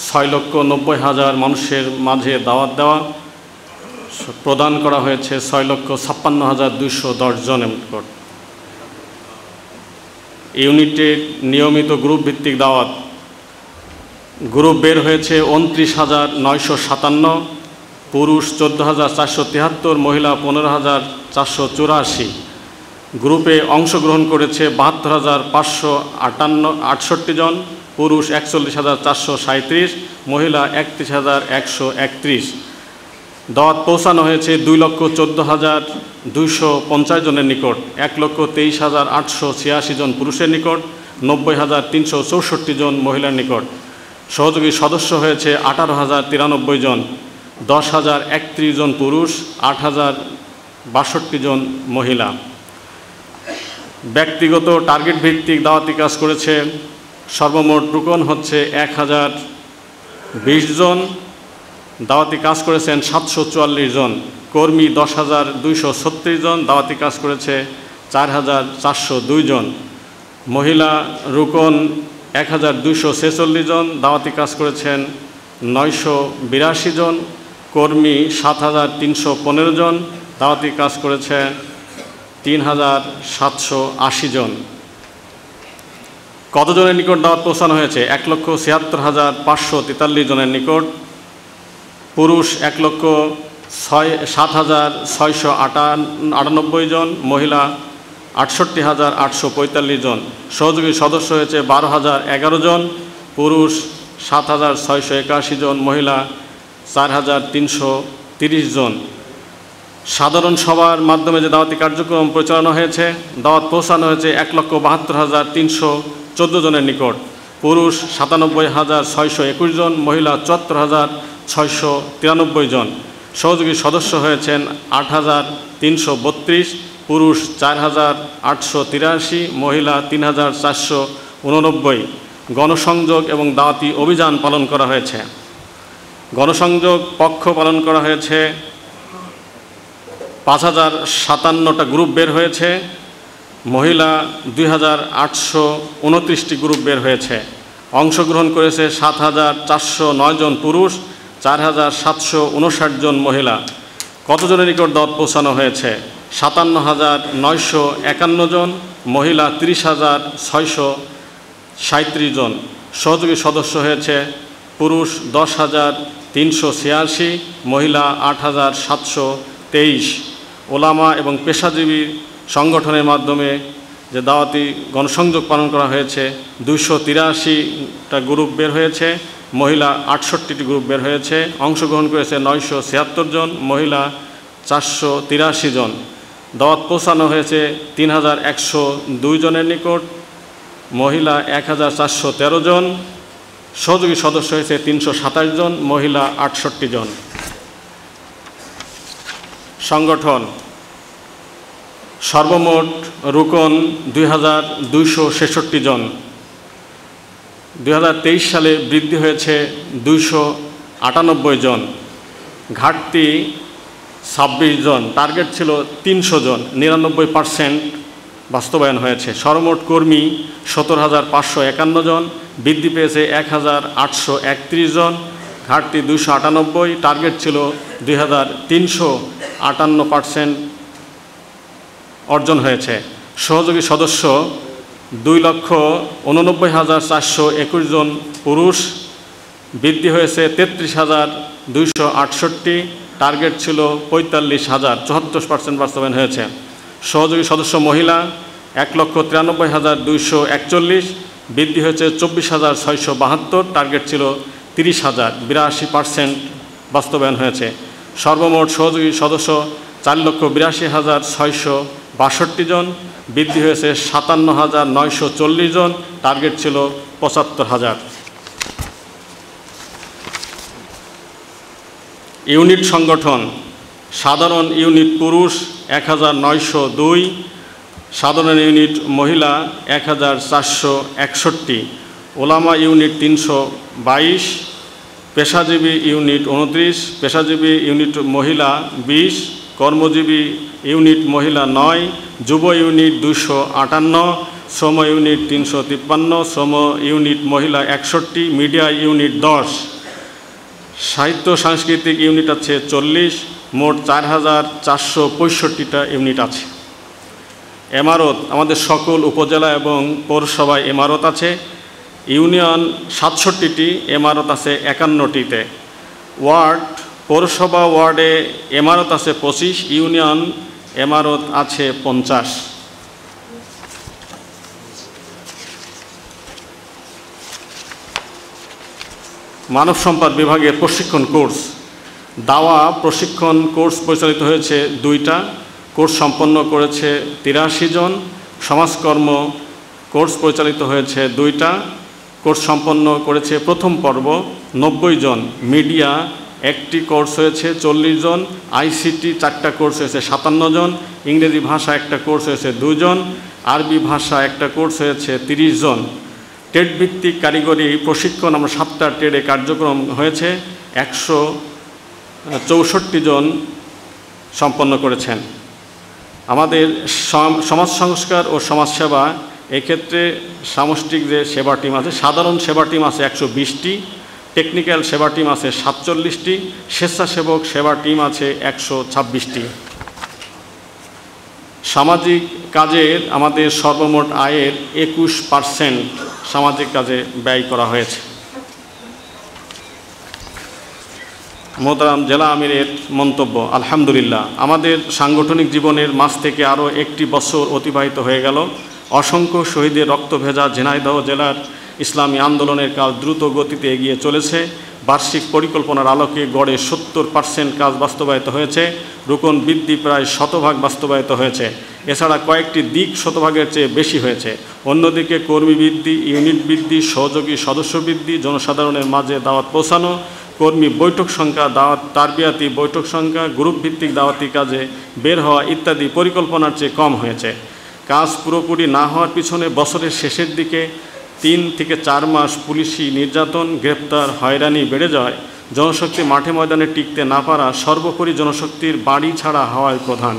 6,90,000 মানুষের মাঝে দাওয়াত দেওয়া। প্রদান করা হয়েছে 6,56,210 জনের নিকট। ইউনিটের নিয়মিত গ্রুপ ভিত্তিক দাওয়াত গ্রুপ বের হয়েছে 29,957, পুরুষ 14,473, মহিলা 15,484। গ্রুপে অংশগ্রহণ করেছে 72,568 জন, পুরুষ 41,437, মহিলা 31,131। দাওয়াত পৌঁছানো হয়েছে 2,14,250 জনের নিকট, 1,23,886 জন পুরুষের নিকট, 90,364 জন মহিলার নিকট। সহযোগী সদস্য হয়েছে 18,093 জন, 10,031 জন পুরুষ, 8,062 জন মহিলা। ব্যক্তিগত টার্গেট ভিত্তিক দাওয়াতি কাজ করেছে সর্বমোট রুকন হচ্ছে 1,020 জন। দাওয়াতি কাজ করেছেন 744 জন। কর্মী 10,236 জন। দাওয়াতি কাজ করেছে 4,402 জন। মহিলা রুকন 1,246 জন। দাওয়াতি কাজ করেছেন 982 জন। কর্মী 7,315 জন। দাওয়াতি কাজ করেছে 3,780 জন। কতজনের নিকট দাওয়াত পৌঁছানো হয়েছে? 1,76,543 জনের নিকট। পুরুষ 1,07,698 জন, মহিলা 68,845 জন। সহযোগী সদস্য হয়েছে 12,011 জন, পুরুষ 7,681 জন, মহিলা 4,330 জন। সাধারণ সভার মাধ্যমে যে দাওয়াতি কার্যক্রম পরিচালনা হয়েছে, দাওয়াত পৌঁছানো হয়েছে 1,72,314 জনের নিকট। পুরুষ 97,621 জন, মহিলা 74,693 জন। সহযোগী সদস্য হয়েছেন 8,332, পুরুষ 4,883, মহিলা 3,489। গণসংযোগ এবং দাওয়াতি অভিযান পালন করা হয়েছে। গণসংযোগ পক্ষ পালন করা হয়েছে 5,057টা গ্রুপ বের হয়েছে। মহিলা 2,829টি গ্রুপ বের হয়েছে। অংশগ্রহণ করেছে 7,409 জন পুরুষ, 4,759 জন মহিলা। কতজনের নিকট দাওয়াত পৌঁছানো হয়েছে? 57,951 জন, মহিলা 30,637 জন। সহযোগী সদস্য হয়েছে পুরুষ 10,386, মহিলা 8,723। ওলামা এবং পেশাজীবী সংগঠনের মাধ্যমে যে দাওয়াতি গণসংযোগ পালন করা হয়েছে, 283টা গ্রুপ বের হয়েছে। মহিলা 68টি গ্রুপ বের হয়েছে। অংশগ্রহণ করেছে 976 জন, মহিলা 483 জন। দাওয়াত পৌঁছানো হয়েছে 3,102 জনের নিকট, মহিলা 1,413 জন। সহযোগী সদস্য হয়েছে 327 জন, মহিলা 68 জন। সংগঠন সর্বমোট রুকন 2,266 জন। 2023 সালে বৃদ্ধি হয়েছে 298 জন। ঘাটতি 26 জন। টার্গেট ছিল 300 জন। 99% বাস্তবায়ন হয়েছে। সর্বমোট কর্মী 17,551 জন। বৃদ্ধি পেয়েছে 1,831 জন। ঘাটতি 298। টার্গেট ছিল 2,358% অর্জন হয়েছে। সহযোগী সদস্য 2,89,421 জন পুরুষ। বৃদ্ধি হয়েছে 33,268। টার্গেট ছিল 45,000। 74% বাস্তবায়ন হয়েছে। সহযোগী সদস্য মহিলা ১,৯৩,২৪১, বৃদ্ধি হয়েছে ২৪,৬৭২, টার্গেট ছিল ৩০,০০০, ৮২% বাস্তবায়ন হয়েছে। সর্বমোট সহযোগী সদস্য ৪,৮২,৬৬২ জন, বৃদ্ধি হয়েছে ৫৭,৯৪০ জন, টার্গেট ছিল ৭৫,০০০। ইউনিট সংগঠন: সাধারণ ইউনিট পুরুষ ১,৯০২, সাধারণ ইউনিট মহিলা ১,৪৬১, ওলামা ইউনিট ৩২২, পেশাজীবী ইউনিট ২৯, পেশাজীবী ইউনিট মহিলা ২০, কর্মজীবী ইউনিট মহিলা ৯, যুব ইউনিট ২৫৮, শ্রম ইউনিট ৩৫৩, শ্রম ইউনিট মহিলা ৬১, মিডিয়া ইউনিট ১০, সাহিত্য সাংস্কৃতিক ইউনিট আছে ৪০, মোট ৪,৪৬৫টা ইউনিট আছে। এমারত: আমাদের সকল উপজেলা এবং পৌরসভায় এমারত আছে। ইউনিয়ন ৬৭টি, এমারত আছে ৫১টিতে। ওয়ার্ড: পৌরসভা ওয়ার্ডে এমারত আছে ২৫, ইউনিয়ন এমারত আছে ৫০। মানব সম্পদ বিভাগের প্রশিক্ষণ কোর্স: দাওয়া প্রশিক্ষণ কোর্স পরিচালিত হয়েছে ২টা, কোর্স সম্পন্ন করেছে ৮৩ জন। সমাজকর্ম কোর্স পরিচালিত হয়েছে 2টা, কোর্স সম্পন্ন করেছে প্রথম পর্ব 90 জন। মিডিয়া একটি কোর্স হয়েছে 40 জন। আইসিটি 4টা কোর্স হয়েছে 57 জন। ইংরেজি ভাষা একটা কোর্স হয়েছে 2 জন। আরবি ভাষা একটা কোর্স হয়েছে 30 জন। ট্রেড ভিত্তিক কারিগরি প্রশিক্ষণ আমরা 7টা ট্রেডে কার্যক্রম হয়েছে, 164 জন সম্পন্ন করেছেন। আমাদের সমাজ সংস্কার ও সমাজসেবা এক্ষেত্রে সামষ্টিক যে সেবা টিম আছে, সাধারণ সেবা টিম আছে 120টি, টেকনিক্যাল সেবা টিম আছে 47টি, স্বেচ্ছাসেবক সেবা টিম আছে 126টি। সামাজিক কাজের আমাদের সর্বমোট আয়ের 21% সামাজিক কাজে ব্যয় করা হয়েছে। মোহতারাম জেলা আমিরের মন্তব্য: আলহামদুলিল্লাহ, আমাদের সাংগঠনিক জীবনের মাঝ থেকে আরও একটি বছর অতিবাহিত হয়ে গেল। অসংখ্য শহীদের রক্ত ভেজা ঝিনাইদহ জেলার ইসলামী আন্দোলনের কাজ দ্রুত গতিতে এগিয়ে চলেছে। বার্ষিক পরিকল্পনার আলোকে গড়ে 70% কাজ বাস্তবায়িত হয়েছে। রুকন বৃদ্ধি প্রায় 100% বাস্তবায়িত হয়েছে। এছাড়া কয়েকটি দিক 100%-এর চেয়ে বেশি হয়েছে। অন্যদিকে কর্মী বৃদ্ধি, ইউনিট বৃদ্ধি, সহযোগী সদস্য বৃদ্ধি, জনসাধারণের মাঝে দাওয়াত পৌঁছানো, কর্মী বৈঠক সংখ্যা, দাওয়াত তারবিয়াতি বৈঠক সংখ্যা, গ্রুপ ভিত্তিক দাওয়াতি কাজে বের হওয়া ইত্যাদি পরিকল্পনার চেয়ে কম হয়েছে। কাজ পুরোপুরি না হওয়ার পিছনে বছরের শেষের দিকে 3 থেকে 4 মাস পুলিশি নির্যাতন, গ্রেপ্তার, হয়রানি বেড়ে যাওয়ায় জনশক্তি মাঠে ময়দানে টিকতে না পারা, সর্বোপরি জনশক্তির বাড়ি ছাড়া হওয়ায় প্রধান।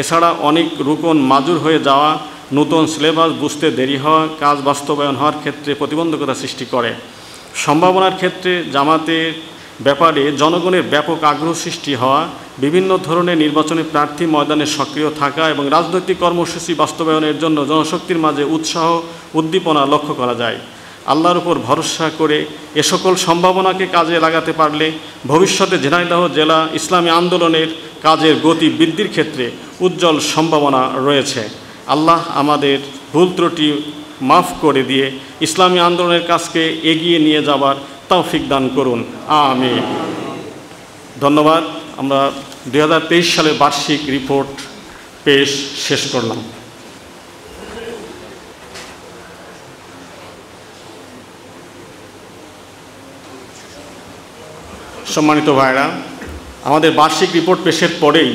এছাড়া অনেক রুকন মাজুর হয়ে যাওয়া, নতুন সিলেবাস বুঝতে দেরি হওয়া কাজ বাস্তবায়ন হওয়ার ক্ষেত্রে প্রতিবন্ধকতা সৃষ্টি করে। সম্ভাবনার ক্ষেত্রে জামাতের ব্যাপারে জনগণের ব্যাপক আগ্রহ সৃষ্টি হওয়া, বিভিন্ন ধরনের নির্বাচনী প্রার্থী ময়দানে সক্রিয় থাকা এবং রাজনৈতিক কর্মসূচি বাস্তবায়নের জন্য জনশক্তির মাঝে উৎসাহ উদ্দীপনা লক্ষ্য করা যায়। আল্লাহর উপর ভরসা করে এ সকল সম্ভাবনাকে কাজে লাগাতে পারলে ভবিষ্যতে ঝিনাইদহ জেলা ইসলামী আন্দোলনের কাজের গতি বৃদ্ধির ক্ষেত্রে উজ্জ্বল সম্ভাবনা রয়েছে। আল্লাহ আমাদের ভুল ত্রুটি মাফ করে দিয়ে ইসলামী আন্দোলনের কাজকে এগিয়ে নিয়ে যাবার তৌফিক দান করুন, আমিন। ধন্যবাদ। আমরা 2023 সালের বার্ষিক রিপোর্ট পেশ শেষ করলাম। সম্মানিত ভাইরা, আমাদের বার্ষিক রিপোর্ট পেশের পরেই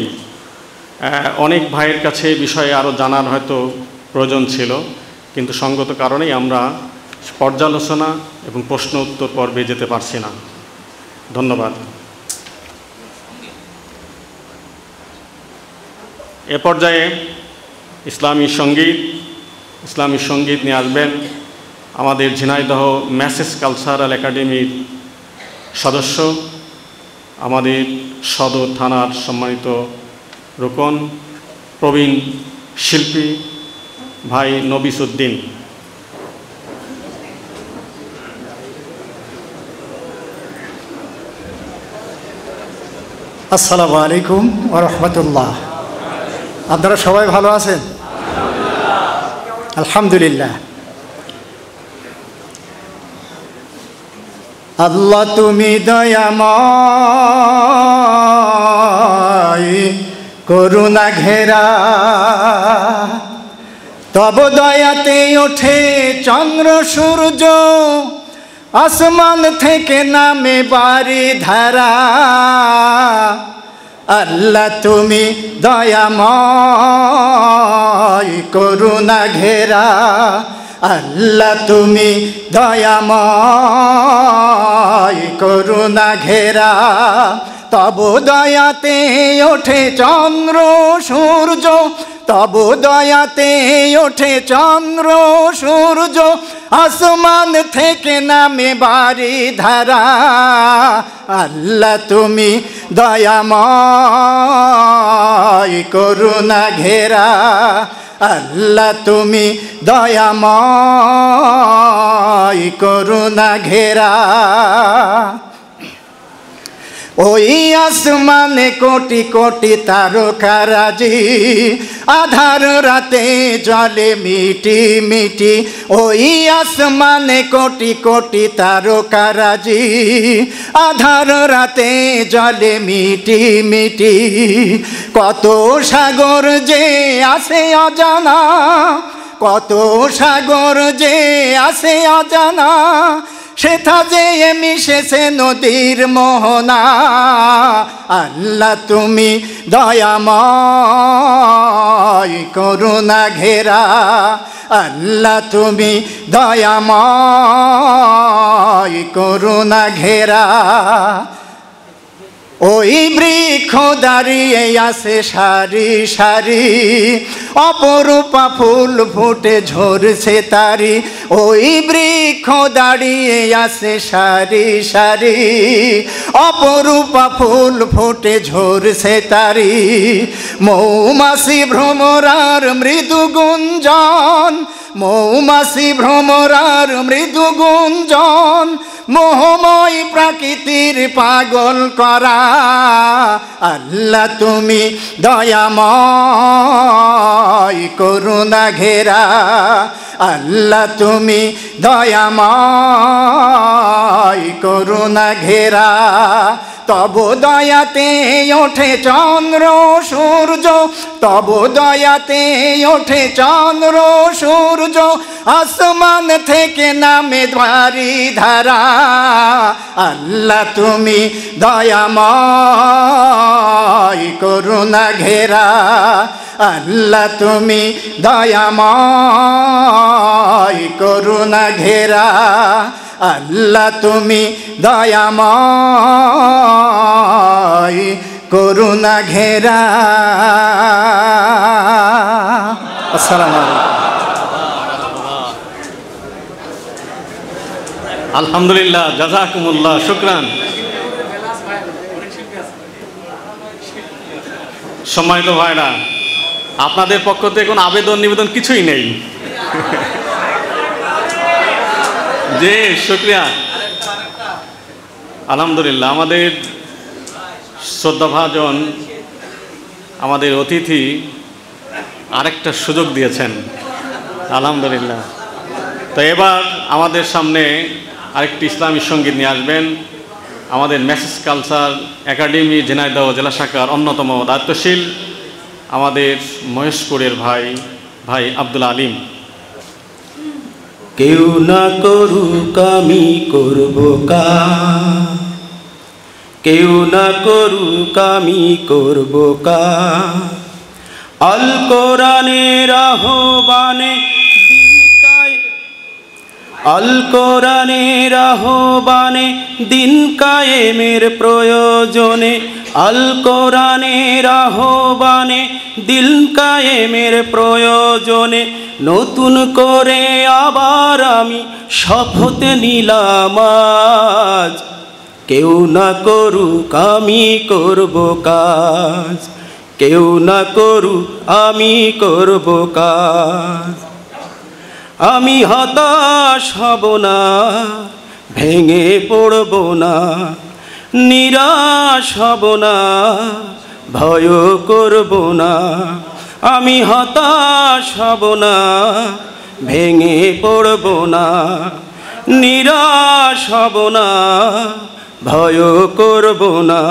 অনেক ভাইয়ের কাছে বিষয়ে আরও জানার হয়তো প্রয়োজন ছিল, কিন্তু সঙ্গত কারণেই আমরা পর্যালোচনা এবং প্রশ্ন উত্তর পর্বে যেতে পারছি না। ধন্যবাদ। এ পর্যায়ে ইসলামী সঙ্গীত নিয়ে আসবেন আমাদের ঝিনাইদহ মেসেজ কালচারাল একাডেমির সদস্য, আমাদের সদর থানার সম্মানিত রুকন, প্রবীণ শিল্পী ভাই নবিসউদ্দিন।
আসসালামু আলাইকুম ওয়া রাহমাতুল্লাহ। আপনারা সবাই ভালো আছেন? আলহামদুলিল্লাহ। আল্লাহ তুমি দয়াময় করুণা ঘেরা, তব দয়াতে ওঠে চন্দ্র সূর্য, আসমান থেকে নামে বাড়ি ধারা। আল্লাহ তুমি দয়াময় করুণা ঘেরা, আল্লাহ তুমি দয়াময় করুণা ঘেরা, তব দয়াতে ওঠে চন্দ্র সূর্য, তব দয়াতে ওঠে চন্দ্র সূর্য, আসমান থেকে নামে বাড়ি ধারা। আল্লাহ তুমি দয়াময় করুণা ঘেরা, আল্লাহ তুমি দয়াময় করুণা ঘেরা। ওই আসমানে কোটি কোটি তারকারাজি, আধার রাতে জলে মিটি মিটি। ওই আসমানে কোটি কোটি তারকারাজি, আধার রাতে জলে মিটি মিটি। কত সাগর যে আছে অজানা, কত সাগর যে আছে অজানা, সেথা যে মিশেছে নদীর মোহনা। আল্লাহ তুমি দয়াময় করুণা ঘেরা, আল্লাহ তুমি দয়াময় করুণা ঘেরা। ওই বৃক্ষ দাঁড়িয়ে আছে সারি সারি, অপরূপা ফুল ফুটে ঝরছে তারি। ওই বৃক্ষ দাঁড়িয়ে আছে সারি সারি, অপরূপা ফুল ফুটে ঝরছে তারি। মৌমাছি ভ্রমরার মৃদু গুঞ্জন, মৌমাছি ভ্রমরার মৃদু গুঞ্জন, মোহময় প্রকৃতির পাগল করা। আল্লাহ তুমি দয়াময় করুণা ঘেরা, আল্লাহ তুমি দয়াময় করুণা ঘেরা। তব দয়াতে ওঠে চন্দ্র সূর্য, তব দয়াতে ওঠে চন্দ্র সূর্য, আসমান থেকে নামে বাড়ি ধারা। আল্লাহ তুমি দয়াময় করুণা ঘেরা, আল্লাহ তুমি দয়াময় করুণা ঘেরা, আল্লাহ তুমি দয়াময় করুণা ঘেরা। আসসালামু আলাইকুম।
আলহামদুলিল্লাহ, জাযাকুমুল্লাহ, শুকরান। সম্মানিত ভাইরা, আপনাদের পক্ষ থেকে কোনো আবেদন নিবেদন কিছুই নেই। জি, শুকরিয়া। আলহামদুলিল্লাহ, আমাদের শ্রদ্ধাভাজন আমাদের অতিথি আরেকটা সুযোগ দিয়েছেন, আলহামদুলিল্লাহ। তো এবার আমাদের সামনে আরেকটি ইসলামী সঙ্গীত নিয়ে আসবেন আমাদের মেসেজ কালচার একাডেমি ঝিনাইদহ জেলা শাখার অন্যতম দায়িত্বশীল আমাদের মহেশপুরের ভাই আব্দুল আলিম।
কেউ না করুক আমি করব কাজ, কেউ না করুক আমি করব কাজ। আল কোরআনের আহ্বানে, আল কোরআনের আহ্বানে দিন কায়েমের প্রয়োজনে, আল কোরআনের আহ্বানে দিন কায়েমের প্রয়োজনে নতুন করে আবার আমি শপথ নিলাম আজ। কেউ না করুক আমি করব কাজ, কেউ না করুক আমি করব কাজ। আমি হতাশ হব না, ভেঙে পড়ব না, নিরাশ হব না, ভয় করব না। আমি হতাশ হব না, ভেঙে পড়ব না, নিরাশ হব না, ভয় করব না,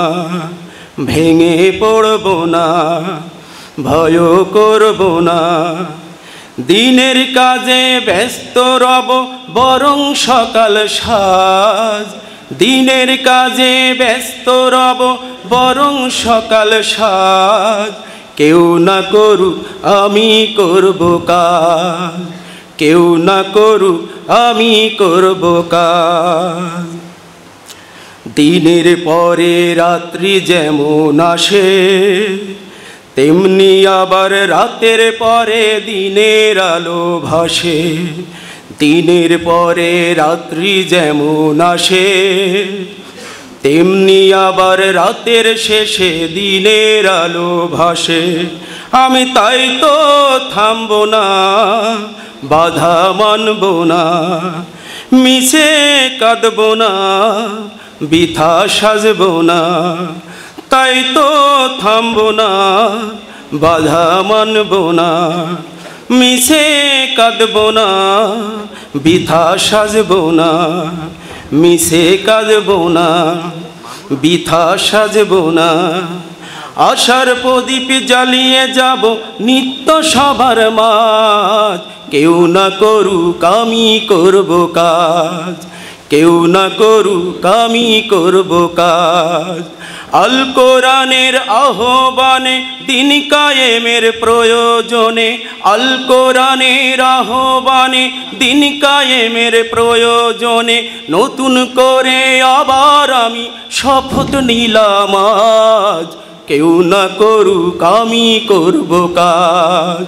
ভেঙে পড়ব না, ভয় করব না। দিনের কাজে ব্যস্ত রব বরং সকাল সাজ, দিনের কাজে ব্যস্ত রব বরং সকাল সাজ। কেউ না করুক আমি করব কাজ, কেউ না করুক আমি করব কাজ। দিনের পরে রাত্রি যেমন আসে, তেমনি আবার রাতের পরে দিনের আলো ভাসে। দিনের পরে রাত্রি যেমন আসে, তেমনি আবার রাতের শেষে দিনের আলো ভাসে। আমি তাই তো থামব না, বাধা মানব না, মিছে কাঁদব না, বৃথা সাজব না। তাই তো থামব না, বাধা মানব না, মিছে কাঁদব না, বৃথা সাজব না, মিছে কাঁদব না, বৃথা সাজব না। আশার প্রদীপ জ্বালিয়ে যাব নিত্য সবার মাঝ। কেউ না করুক আমি করব কাজ, কেউ না করুক আমি করব কাজ। আল কোরআনের আহ্বানে দিন কায়েমের প্রয়োজনে, আল কোরআনের আহ্বানে দিন কায়েমের প্রয়োজনে নতুন করে আবার আমি শপথ নিলাম আজ। কেউ না করুক আমি করব কাজ,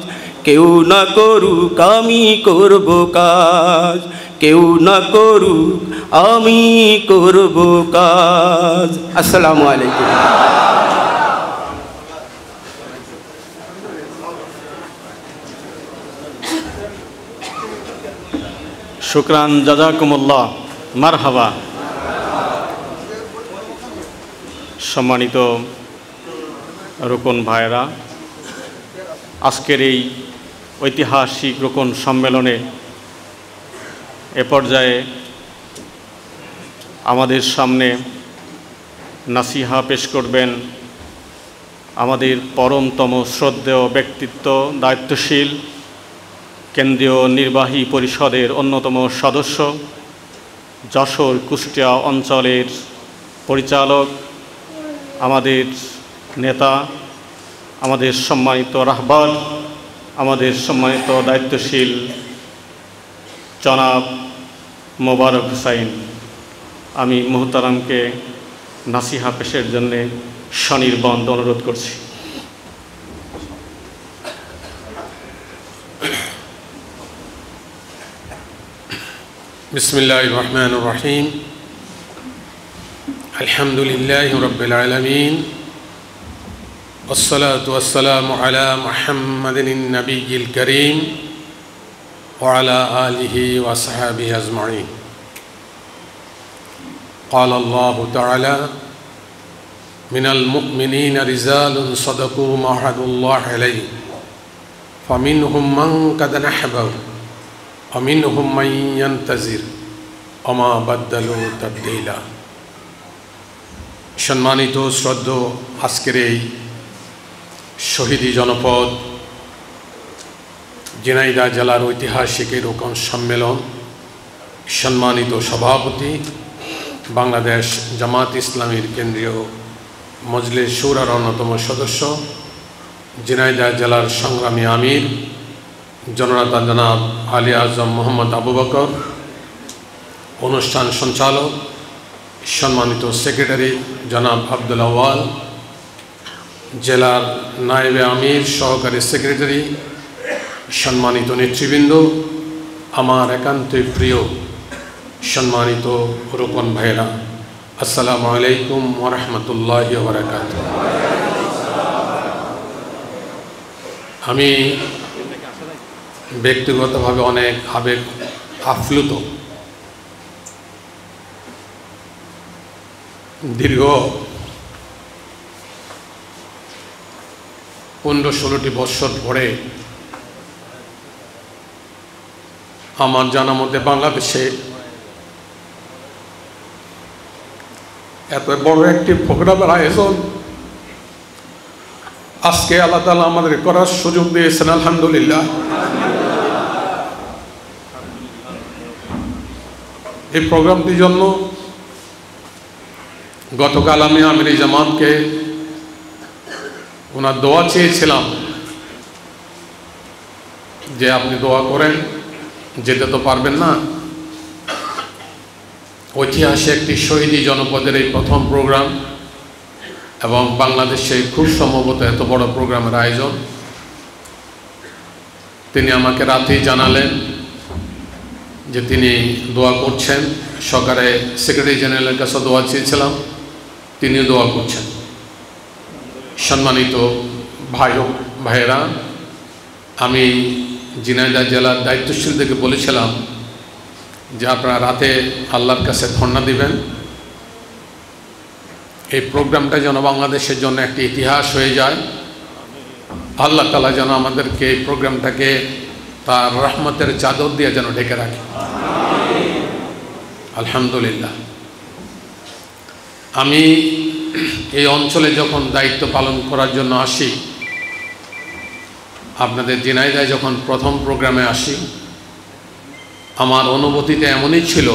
কেউ না করুক আমি করব কাজ, কেউ না করুক আমি করব কাজ। আসসালামু আলাইকুম।
শুকরান, জাযাকুমুল্লাহ, মারহাবা। সম্মানিত রোকন ভাইরা, আজকের এই ঐতিহাসিক রোকন সম্মেলনে এ পর্যায়ে আমাদের সামনে নাসিহা পেশ করবেন আমাদের পরমতম শ্রদ্ধেয় ব্যক্তিত্ব, দায়িত্বশীল কেন্দ্রীয় নির্বাহী পরিষদের অন্যতম সদস্য, যশোর কুষ্টিয়া অঞ্চলের পরিচালক, আমাদের নেতা, আমাদের সম্মানিত রাহবার, আমাদের সম্মানিত দায়িত্বশীল জনাব মোবারক হুসাইন। আমি মুহতারামকে নাসিহা পেশের জন্যে সনির্বন্ধ অনুরোধ করছি।
বিসমিল্লাহির রহমানির রহিম। আলহামদুলিল্লাহি রাব্বিল আলামিন, والصلاة والسلام على محمد النبي الكريم وعلى آله وصحبه أجمعين. قال الله تعالى: من المؤمنين رجال صدقوا ما عاهدوا الله عليه فمنهم من قد نحبه ومنهم من ينتظر وما بدلوا تبديلا. সম্মানিত শ্রদ্ধেয় আজকের এই শহীদি জনপদ ঝিনাইদহ জেলার ঐতিহাসিক এই রোকন সম্মেলন, সম্মানিত সভাপতি, বাংলাদেশ জামাত ইসলামীর কেন্দ্রীয় মজলিস শুরার অন্যতম সদস্য, ঝিনাইদহ জেলার সংগ্রামী আমির জননেতা জনাব আলী আজম মোহাম্মদ আবু বকর, অনুষ্ঠান সঞ্চালক সম্মানিত সেক্রেটারি জনাব আব্দুল আওয়াল, জেলার নায়েবে আমির সহকারী সেক্রেটারি, সম্মানিত নেতৃবৃন্দ, আমার একান্তই প্রিয় সম্মানিত রোকন ভাইরা, আসসালামু আলাইকুম ওয়া রাহমাতুল্লাহি ওয়া বারাকাতুহু। আমি ব্যক্তিগতভাবে অনেক আবেগ আপ্লুত। দীর্ঘ 15-16টি বৎসর পরে আমার জানা মতে বাংলাদেশে এত বড় একটি প্রোগ্রামের আয়োজন আজকে আল্লাহ তাআলা আমাদের করার সুযোগ দিয়েছেন, আলহামদুলিল্লাহ। এই প্রোগ্রামটির জন্য গতকাল আমি আমির জামাতকে ওনার দোয়া চেয়েছিলাম যে আপনি দোয়া করেন, যেতে তো পারবেন না। ঐতিহাসিক একটি শহীদি জনপদের এই প্রথম প্রোগ্রাম এবং বাংলাদেশে খুব সম্ভবত এত বড় প্রোগ্রামের আয়োজন। তিনি আমাকে রাতেই জানালেন যে তিনি দোয়া করছেন। সরকারে সেক্রেটারি জেনারেলের কাছে দোয়া চেয়েছিলাম, তিনিও দোয়া করছেন। সম্মানিত ভাইয়েরা, আমি ঝিনাইদহ জেলার দায়িত্বশীলদেরকে বলেছিলাম যে আপনারা রাতে আল্লাহর কাছে ধর্ণা দিবেন, এই প্রোগ্রামটা যেন বাংলাদেশের জন্য একটি ইতিহাস হয়ে যায়। আল্লাহ তাআলা যেন আমাদেরকে এই প্রোগ্রামটাকে তার রহমতের চাদর দিয়ে যেন ঢেকে রাখে, আলহামদুলিল্লাহ। আমি এই অঞ্চলে যখন দায়িত্ব পালন করার জন্য আসি, আপনাদের ঝিনাইদহে যখন প্রথম প্রোগ্রামে আসি, আমার অনুভূতিটা এমনই ছিল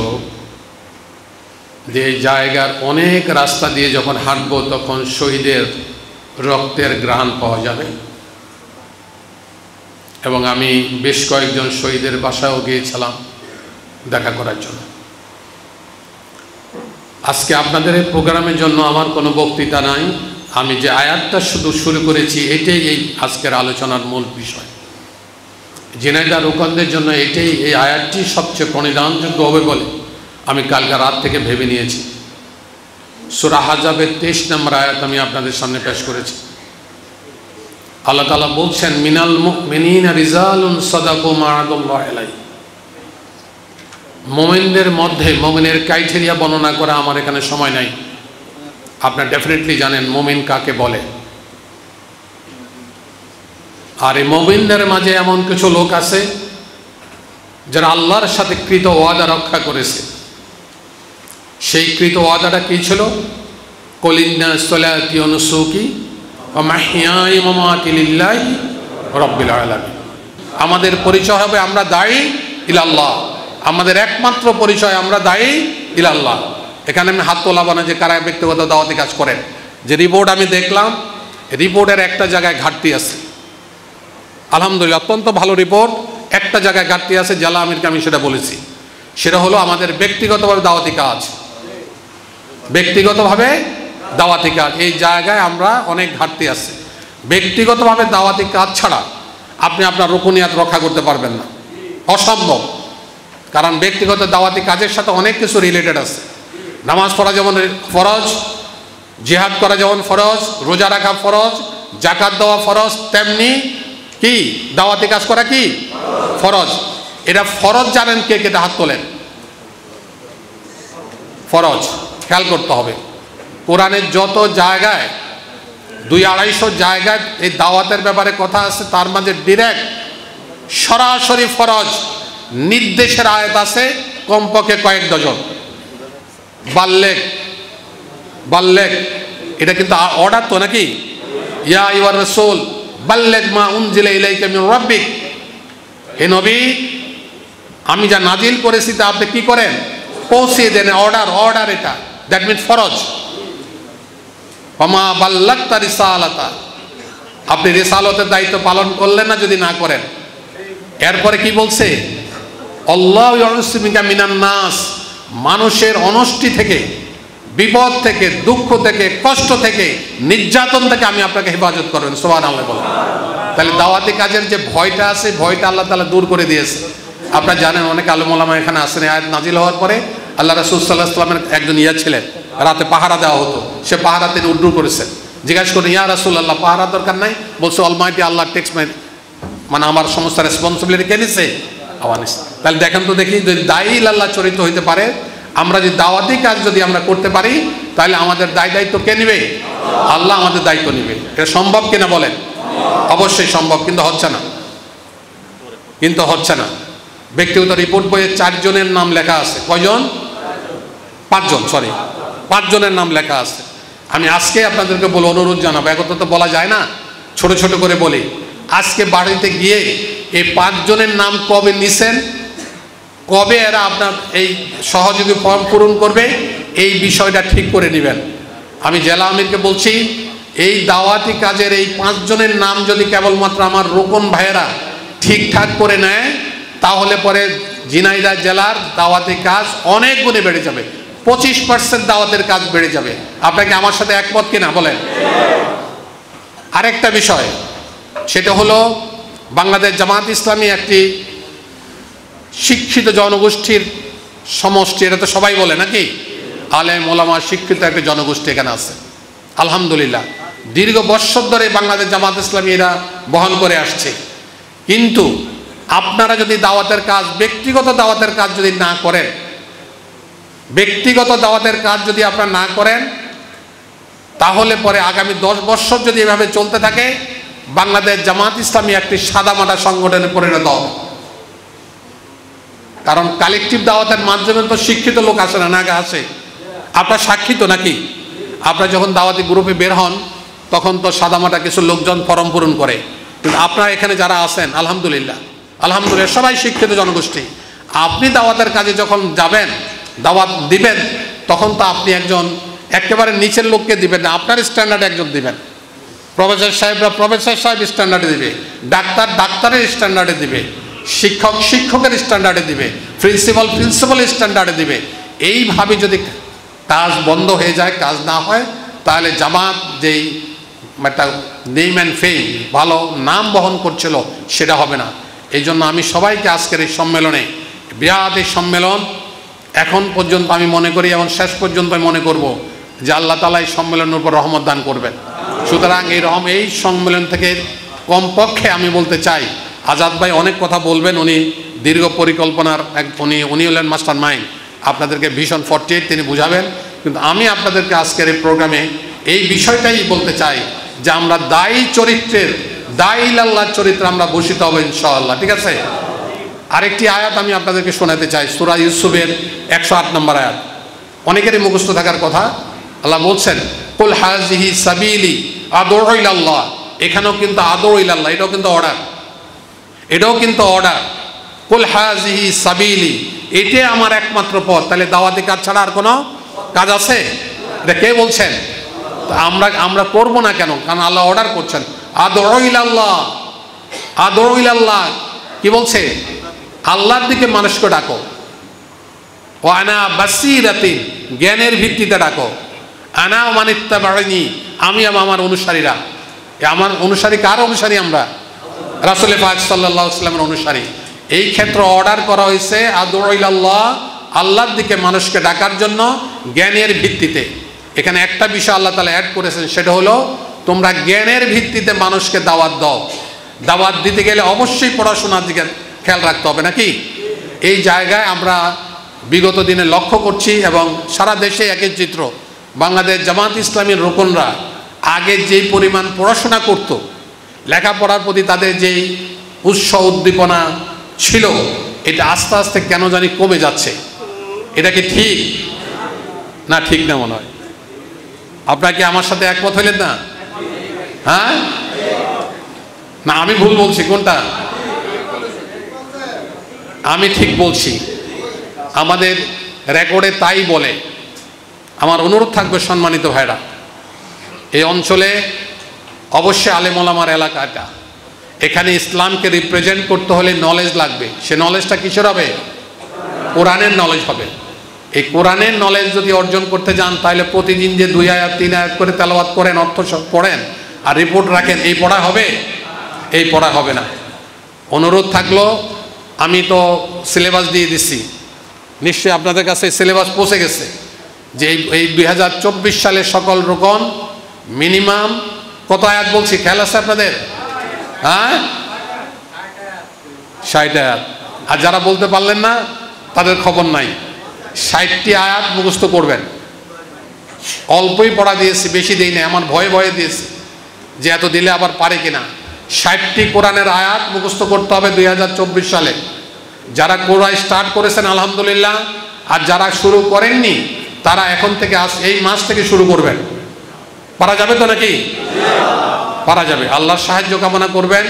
যে এই জায়গার অনেক রাস্তা দিয়ে যখন হাঁটব তখন শহীদের রক্তের ঘ্রাণ পাওয়া যাবে। এবং আমি বেশ কয়েকজন শহীদের বাসায়ও গিয়েছিলাম দেখা করার জন্য। আজকে আপনাদের এই প্রোগ্রামের জন্য আমার কোনো বক্তৃতা নাই, আমি যে আয়াতটা শুধু শুরু করেছি এটাই এই আজকের আলোচনার মূল বিষয়। ঝিনাইদহ রুকনদের জন্য এটাই, এই আয়াতটি সবচেয়ে প্রণিধানযোগ্য হবে বলে আমি কালকে রাত থেকে ভেবে নিয়েছি। সূরা আহজাবের 23 নম্বর আয়াত আমি আপনাদের সামনে পেশ করেছি। আল্লাহ তাআলা বলছেন, মিনাল মুমিনিনা রিজালুন সাদাকু মা আহাদুল্লাহি আলাইহি। মুমিনদের মধ্যে, মুমিনের ক্রাইটেরিয়া বর্ণনা করা আমার এখানে সময় নাই। আপনারা ডেফিনেটলি জানেন মুমিন কাকে বলে। আর এই মুমিনদের মাঝে এমন কিছু লোক আছে যারা আল্লাহর সাথে কৃত ওয়াদা রক্ষা করেছে। সেই কৃত ওয়াদাটা কি ছিল? কুলিন্না সলাতি ওয়া নুসুকি ওয়া মাহইয়াই ওয়া মামাতি লিল্লাহি রাব্বিল আলামিন। আমাদের পরিচয় হবে আমরা দায়ী ইলাল্লাহ, আমাদের একমাত্র পরিচয় আমরা দায়ী ইলাল্লাহ। এখানে আমি হাত তোলাবো না যে কারা ব্যক্তিগত দাওয়াতি কাজ করেন। যে রিপোর্ট আমি দেখলাম, রিপোর্টের একটা জায়গায় ঘাটতি আছে, আলহামদুলিল্লাহ অত্যন্ত ভালো রিপোর্ট। একটা জায়গায় ঘাটতি আছে, জেলা আমিরকে আমি সেটা বলেছি, সেটা হলো আমাদের ব্যক্তিগতভাবে দাওয়াতি কাজ। ব্যক্তিগতভাবে দাওয়াতি কাজ, এই জায়গায় আমরা অনেক ঘাটতি আছে। ব্যক্তিগতভাবে দাওয়াতি কাজ ছাড়া আপনি আপনার রুকুনিয়াত রক্ষা করতে পারবেন না, অসম্ভব। কারণ ব্যক্তিগত দাওয়াতি কাজের সাথে অনেক কিছু রিলেটেড আছে। নামাজ পড়া যেমন ফরজ, জিহাদ করা যেমন ফরজ, রোজা রাখা ফরজ, যাকাত দেওয়া ফরজ, তেমনি কি দাওয়াতি কাজ করা কি ফরজ। এটা ফরজ জানেন কে কে? হাত তোলেন। ফরজ খেয়াল করতে হবে। কোরআনের যত জায়গায় 200-250 জায়গায় এই দাওয়াতের ব্যাপারে কথা আছে, তার মাঝে ডিরেক্ট সরাসরি ফরজ নির্দেশের আয়াত আছে কমপক্ষে কয়েক ডজন। বাল্লেগ এটা কিন্তু অর্ডার তো নাকি? ইয়া আইয়ুহার রাসূল বাল্লেগ মা উনজিলা ইলাইকা মির রাব্বিক। হে নবী, আমি যা নাজিল করেছি তা আপনি কি করেন? পৌঁছিয়ে দেন। অর্ডার এটা, দ্যাট মিনস ফরজ। ওমা বাল্লাগতা রিসালাতা, আপনি রিসালতের দায়িত্ব পালন করলেন না যদি না করেন। এরপরে কি বলছে? আল্লাহু ইয়াসিমুকা মিনান নাস, মানুষের অনষ্টি থেকে, বিপদ থেকে, দুঃখ থেকে, কষ্ট থেকে, নির্যাতন থেকে আমি আপনাকে হেফাজত করবেন। সুবহানাল্লাহ বলেন। তাহলে দাওয়াতি কাজের যে ভয়টা আছে, ভয়টা আল্লাহ তাআলা দূর করে দিয়েছে। আপনারা জানেন অনেক আলেম ওলামা এখানে আসেন। আয়াত নাজিল হওয়ার পরে আল্লাহ রাসূল সাল্লাল্লাহু আলাইহি ওয়াসাল্লামের একজন ছিলেন, রাতে পাহারা দেওয়া হতো, সে পাহারা তিনি উড্ডু করেছেন। জিজ্ঞাসা করেন, ইয়া রাসূলুল্লাহ পাহারা দরকার নাই? বলছে অলমাইটি আল্লাহ টেক্স মানে আমার সমস্ত রেসপন্সিবিলিটি কে নিছে? আওয়ানিস। তাহলে দেখেন তো দেখি, যদি দায়ী আল্লাহ চরিত হইতে পারে, আমরা যদি দাওয়াতি কাজ যদি আমরা করতে পারি, তাহলে আমাদের দায়িত্ব কে নিবে? আল্লাহ আমাদের দায়িত্ব নিবে। এটা সম্ভব কিনা বলেন? অবশ্যই সম্ভব, কিন্তু হচ্ছে না। ব্যক্তিগত রিপোর্ট বইয়ে 4 জনের নাম লেখা আছে। কয়জন? 5 জন, সরি 5 জনের নাম লেখা আছে। আমি আজকে আপনাদেরকে বলে অনুরোধ জানাবো, একথা তো বলা যায় না, ছোট ছোট করে বলি। আজকে বাড়িতে গিয়ে এই 5 জনের নাম কবে নিছেন, কবে এরা আপনার এই সহযোগী ফর্ম পূরণ করবে, এই বিষয়টা ঠিক করে নেবেন। আমি জেলা আমিরকে বলছি, এই দাওয়াতি কাজের এই 5 জনের নাম যদি কেবলমাত্র আমার রোকন ভাইয়েরা ঠিকঠাক করে নেয়, তাহলে পরে ঝিনাইদহ জেলার দাওয়াতি কাজ অনেক গুণে বেড়ে যাবে। 25% দাওয়াতের কাজ বেড়ে যাবে। আপনাকে আমার সাথে একমত কিনা বলেন? আরেকটা বিষয়, সেটা হলো বাংলাদেশ জামাত ইসলামী একটি শিক্ষিত জনগোষ্ঠীর সমষ্টি, এটা তো সবাই বলে নাকি? আলেম ওলামা শিক্ষিত একটা জনগোষ্ঠী এখানে আছে আলহামদুলিল্লাহ। দীর্ঘ বৎসর ধরে বাংলাদেশ জামাত ইসলামী এরা বহন করে আসছে। কিন্তু আপনারা যদি দাওয়াতের কাজ, ব্যক্তিগত দাওয়াতের কাজ যদি না করেন, ব্যক্তিগত দাওয়াতের কাজ যদি আপনারা না করেন, তাহলে পরে আগামী 10 বছর যদি এভাবে চলতে থাকে, বাংলাদেশ জামাত ইসলামী একটি সাদামাটা সংগঠনে পরিণত হবে। কারণ কালেকটিভ দাওয়াতের মাধ্যমে তো শিক্ষিত লোক আসে না, নাকি আসে? আপনার সাক্ষী তো নাকি? আপনারা যখন দাওয়াতি গ্রুপে বের হন, তখন তো সাদামাটা কিছু লোকজন ফর্ম পূরণ করে। কিন্তু আপনারা এখানে যারা আছেন আলহামদুলিল্লাহ, আলহামদুলিল্লাহ সবাই শিক্ষিত জনগোষ্ঠী। আপনি দাওয়াতের কাজে যখন যাবেন, দাওয়াত দিবেন, তখন তো আপনি একজন একেবারে নিচের লোককে দিবেন না, আপনার স্ট্যান্ডার্ডে একজন দিবেন। প্রফেসর সাহেবরা প্রফেসর সাহেব স্ট্যান্ডার্ডে দিবে, ডাক্তার ডাক্তারের স্ট্যান্ডার্ডে দিবে, শিক্ষক শিক্ষকের স্ট্যান্ডার্ডে দিবে, প্রিন্সিপাল প্রিন্সিপাল স্ট্যান্ডার্ডে দিবে। এইভাবে যদি কাজ বন্ধ হয়ে যায়, কাজ না হয়, তাহলে জামাত যেই একটা নেম অ্যান্ড ফেম, ভালো নাম বহন করছিল, সেটা হবে না। এই জন্য আমি সবাইকে আজকের এই সম্মেলনে, বিরাট এই সম্মেলন, এখন পর্যন্ত আমি মনে করি এবং শেষ পর্যন্ত আমি মনে করব যে আল্লাহ তাআলা এই সম্মেলনের উপর রহমত দান করবেন। সুতরাং এই সম্মেলন থেকে কমপক্ষে আমি বলতে চাই, আজাদ ভাই অনেক কথা বলবেন, উনি দীর্ঘ পরিকল্পনার উনি হলেন মাস্টার মাইন্ড, আপনাদেরকে ভিশন 48 তিনি বুঝাবেন। কিন্তু আমি আপনাদেরকে আজকের এই প্রোগ্রামে এই বিষয়টাই বলতে চাই যে আমরা দায়ী চরিত্রের, দায়ী আল্লাহর চরিত্রে আমরা ভূষিত হব ইনশাআল্লাহ। ঠিক আছে? আরেকটি আয়াত আমি আপনাদেরকে শোনাতে চাই, সূরা ইউসুফের 108 নম্বর আয়াত, অনেকেরই মুখস্থ থাকার কথা। আল্লাহ বলছেন, কুল হাযিহি সাবিলি আদউ ইলাল্লাহ। এখানেও কিন্তু আদউ ইলাল্লাহ, এটাও কিন্তু অর্ডার, এটাও কিন্তু অর্ডার। কুল হাযিহি সাবিলি, এটাই আমার একমাত্র পথ। তাহলে দাওয়াতি কাজ ছাড়া আর কোনো কাজ আছে? এটা কে বলছেন? আমরা করব না কেন? কারণ আল্লাহ অর্ডার করছেন, আদউ ইলাল্লাহ, আদউ ইলাল্লাহ। কি বলছে? আল্লাহর দিকে মানুষকে ডাকো। ও আনা বাসীরাতিন, জ্ঞানের ভিত্তিতে ডাকো। আনা মান ইত্তাবা'নি, আমি এবং আমার অনুসারীরা। আমার অনুসারী কার অনুসারী? আমরা রাসূল পাক সাল্লাল্লাহু আলাইহি ওয়াসাল্লামের অনুসারী। এই ক্ষেত্রে অর্ডার করা হয়েছে আদউ ইলাল্লাহ, আল্লাহর দিকে মানুষকে ডাকার জন্য জ্ঞানের ভিত্তিতে। এখানে একটা বিষয় আল্লাহ তাআলা অ্যাড করেছেন, সেটা হলো তোমরা জ্ঞানের ভিত্তিতে মানুষকে দাওয়াত দাও। দাওয়াত দিতে গেলে অবশ্যই পড়াশোনার দিকে খেয়াল রাখতে হবে নাকি? এই জায়গায় আমরা বিগত দিনে লক্ষ্য করছি এবং সারা দেশে একই চিত্র। বাংলাদেশ জামাত ইসলামীর রোকনরা আগে যেই পরিমাণ পড়াশোনা করত, লেখাপড়ার প্রতি তাদের যেই উৎসাহ উদ্দীপনা ছিল, এটা আস্তে আস্তে কেন জানি কমে যাচ্ছে। এটা কি ঠিক না? ঠিক না মনে হয়। আপনারা কি আমার সাথে একমত হইলেন না? হ্যাঁ না আমি ভুল বলছি? কোনটা? আমি ঠিক বলছি। আমাদের রেকর্ডে তাই বলে। আমার অনুরোধ থাকবে সম্মানিত ভাইরা, এই অঞ্চলে অবশ্যই আলেম ওলামার এলাকাটা, এখানে ইসলামকে রিপ্রেজেন্ট করতে হলে নলেজ লাগবে। সে নলেজটা কিসের হবে? কোরআনের নলেজ হবে। এই কোরআনের নলেজ যদি অর্জন করতে যান, তাহলে প্রতিদিন যে 2 আয়াত 3 আয়াত করে তেলাওয়াত করেন, অর্থ পড়েন আর রিপোর্ট রাখেন, এই পড়া হবে? এই পড়া হবে না। অনুরোধ থাকলো, আমি তো সিলেবাস দিয়ে দিচ্ছি, নিশ্চয়ই আপনাদের কাছে সিলেবাস পৌঁছে গেছে, যে এই 2024 সালের সকল রোকন মিনিমাম কত আয়াত বলছি খেয়াল আছে আপনাদের? হ্যাঁ 60 আয়াত। আর যারা বলতে পারলেন না তাদের খবর নাই, 60টি আয়াত মুখস্থ করবেন। অল্পই পড়া দিয়েছি, বেশি দিই না, আমার ভয়ে ভয়ে দিয়েছি যে এত দিলে আবার পারে কিনা। 60টি কোরআনের আয়াত মুখস্থ করতে হবে 2024 সালে। যারা কোরআন স্টার্ট করেছেন আলহামদুলিল্লাহ, আর যারা শুরু করেননি তারা এখন থেকে এই মাস থেকে শুরু করবেন। পারা যাবে তো নাকি? পারা যাবে। আল্লাহর সাহায্য কামনা করবেন।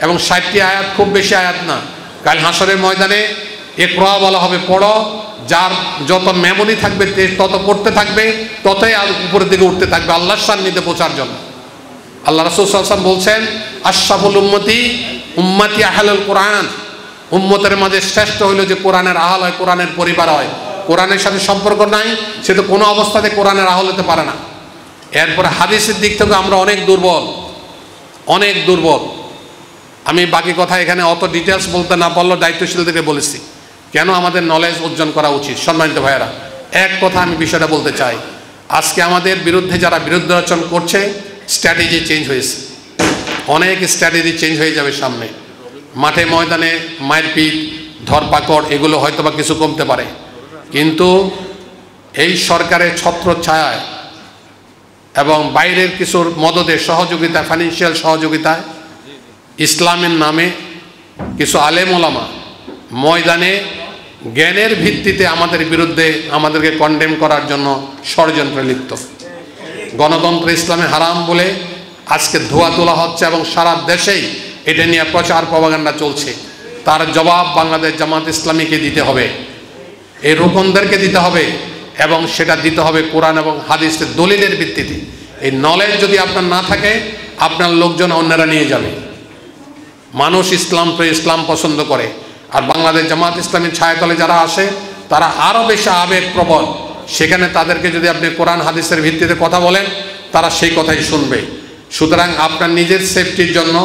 এবং 60টি আয়াত, খুব বেশি আয়াত না। কাল হাসরের ময়দানে ইকরা বলা হবে, পড়ো। যার যত মেমোরি থাকবে তত পড়তে থাকবে, ততই আর উপরের দিকে উঠতে থাকবে আল্লাহর সান্নিধ্যে পৌঁছার জন্য। আল্লাহ রাসূল সাল্লাল্লাহু আলাইহি ওয়াসাল্লাম বলছেন, আশরাফুল উম্মতি উম্মতি আহলুল কোরআন। উম্মতের মাঝে শ্রেষ্ঠ হইল যে কোরআনের আহল হয়, কোরআনের পরিবার হয়। কোরআনের সাথে সম্পর্ক নাই সে তো কোনো অবস্থাতে কোরআনের আহল হতে পারে না। এরপরে হাদিসের দিক থেকে আমরা অনেক দুর্বল, অনেক দুর্বল। আমি বাকি কথা এখানে অত ডিটেলস বলতে না পারলেও দায়িত্বশীলদেরকে বলেছি কেন আমাদের নলেজ অর্জন করা উচিত। সম্মানিত ভাইয়েরা, এক কথা আমি বিষয়টা বলতে চাই, আজকে আমাদের বিরুদ্ধে যারা বিরুদ্ধাচরণ করছে, স্ট্র্যাটেজি চেঞ্জ হয়েছে। অনেক স্ট্র্যাটেজি চেঞ্জ হয়ে যাবে সামনে। মাঠে ময়দানে মারপিট, ধরপাকড় এগুলো হয়তো বা কিছু কমতে পারে, কিন্তু এই সরকারের ছত্র ছায়ায় এবং বাইরের কিছুর মদদের সহযোগিতা, ফাইন্যান্সিয়াল সহযোগিতায় ইসলামের নামে কিছু আলেম ওলামা ময়দানে জ্ঞানের ভিত্তিতে আমাদের বিরুদ্ধে, আমাদেরকে কন্ডেম করার জন্য ষড়যন্ত্রে লিপ্ত। গণতন্ত্র ইসলামে হারাম বলে আজকে ধোয়া তোলা হচ্ছে এবং সারা দেশেই এটা নিয়ে প্রচার প্রপাগান্ডা চলছে। তার জবাব বাংলাদেশ জামাত ইসলামীকে দিতে হবে, এই রোকনদেরকে দিতে হবে, এবং সেটা দিতে হবে কোরআন এবং হাদিসের দলিলের ভিত্তিতে। এই নলেজ যদি আপনার না থাকে, আপনার লোকজন অন্যরা নিয়ে যাবে। মানুষ ইসলাম তো ইসলাম পছন্দ করে, আর বাংলাদেশ জামাত ইসলামীর ছায়াতলে যারা আসে তারা আরও বেশি আবেগপ্রবণ। সেখানে তাদেরকে যদি আপনি কোরআন হাদিসের ভিত্তিতে কথা বলেন, তারা সেই কথাই শুনবে। সুতরাং আপনার নিজের সেফটির জন্য,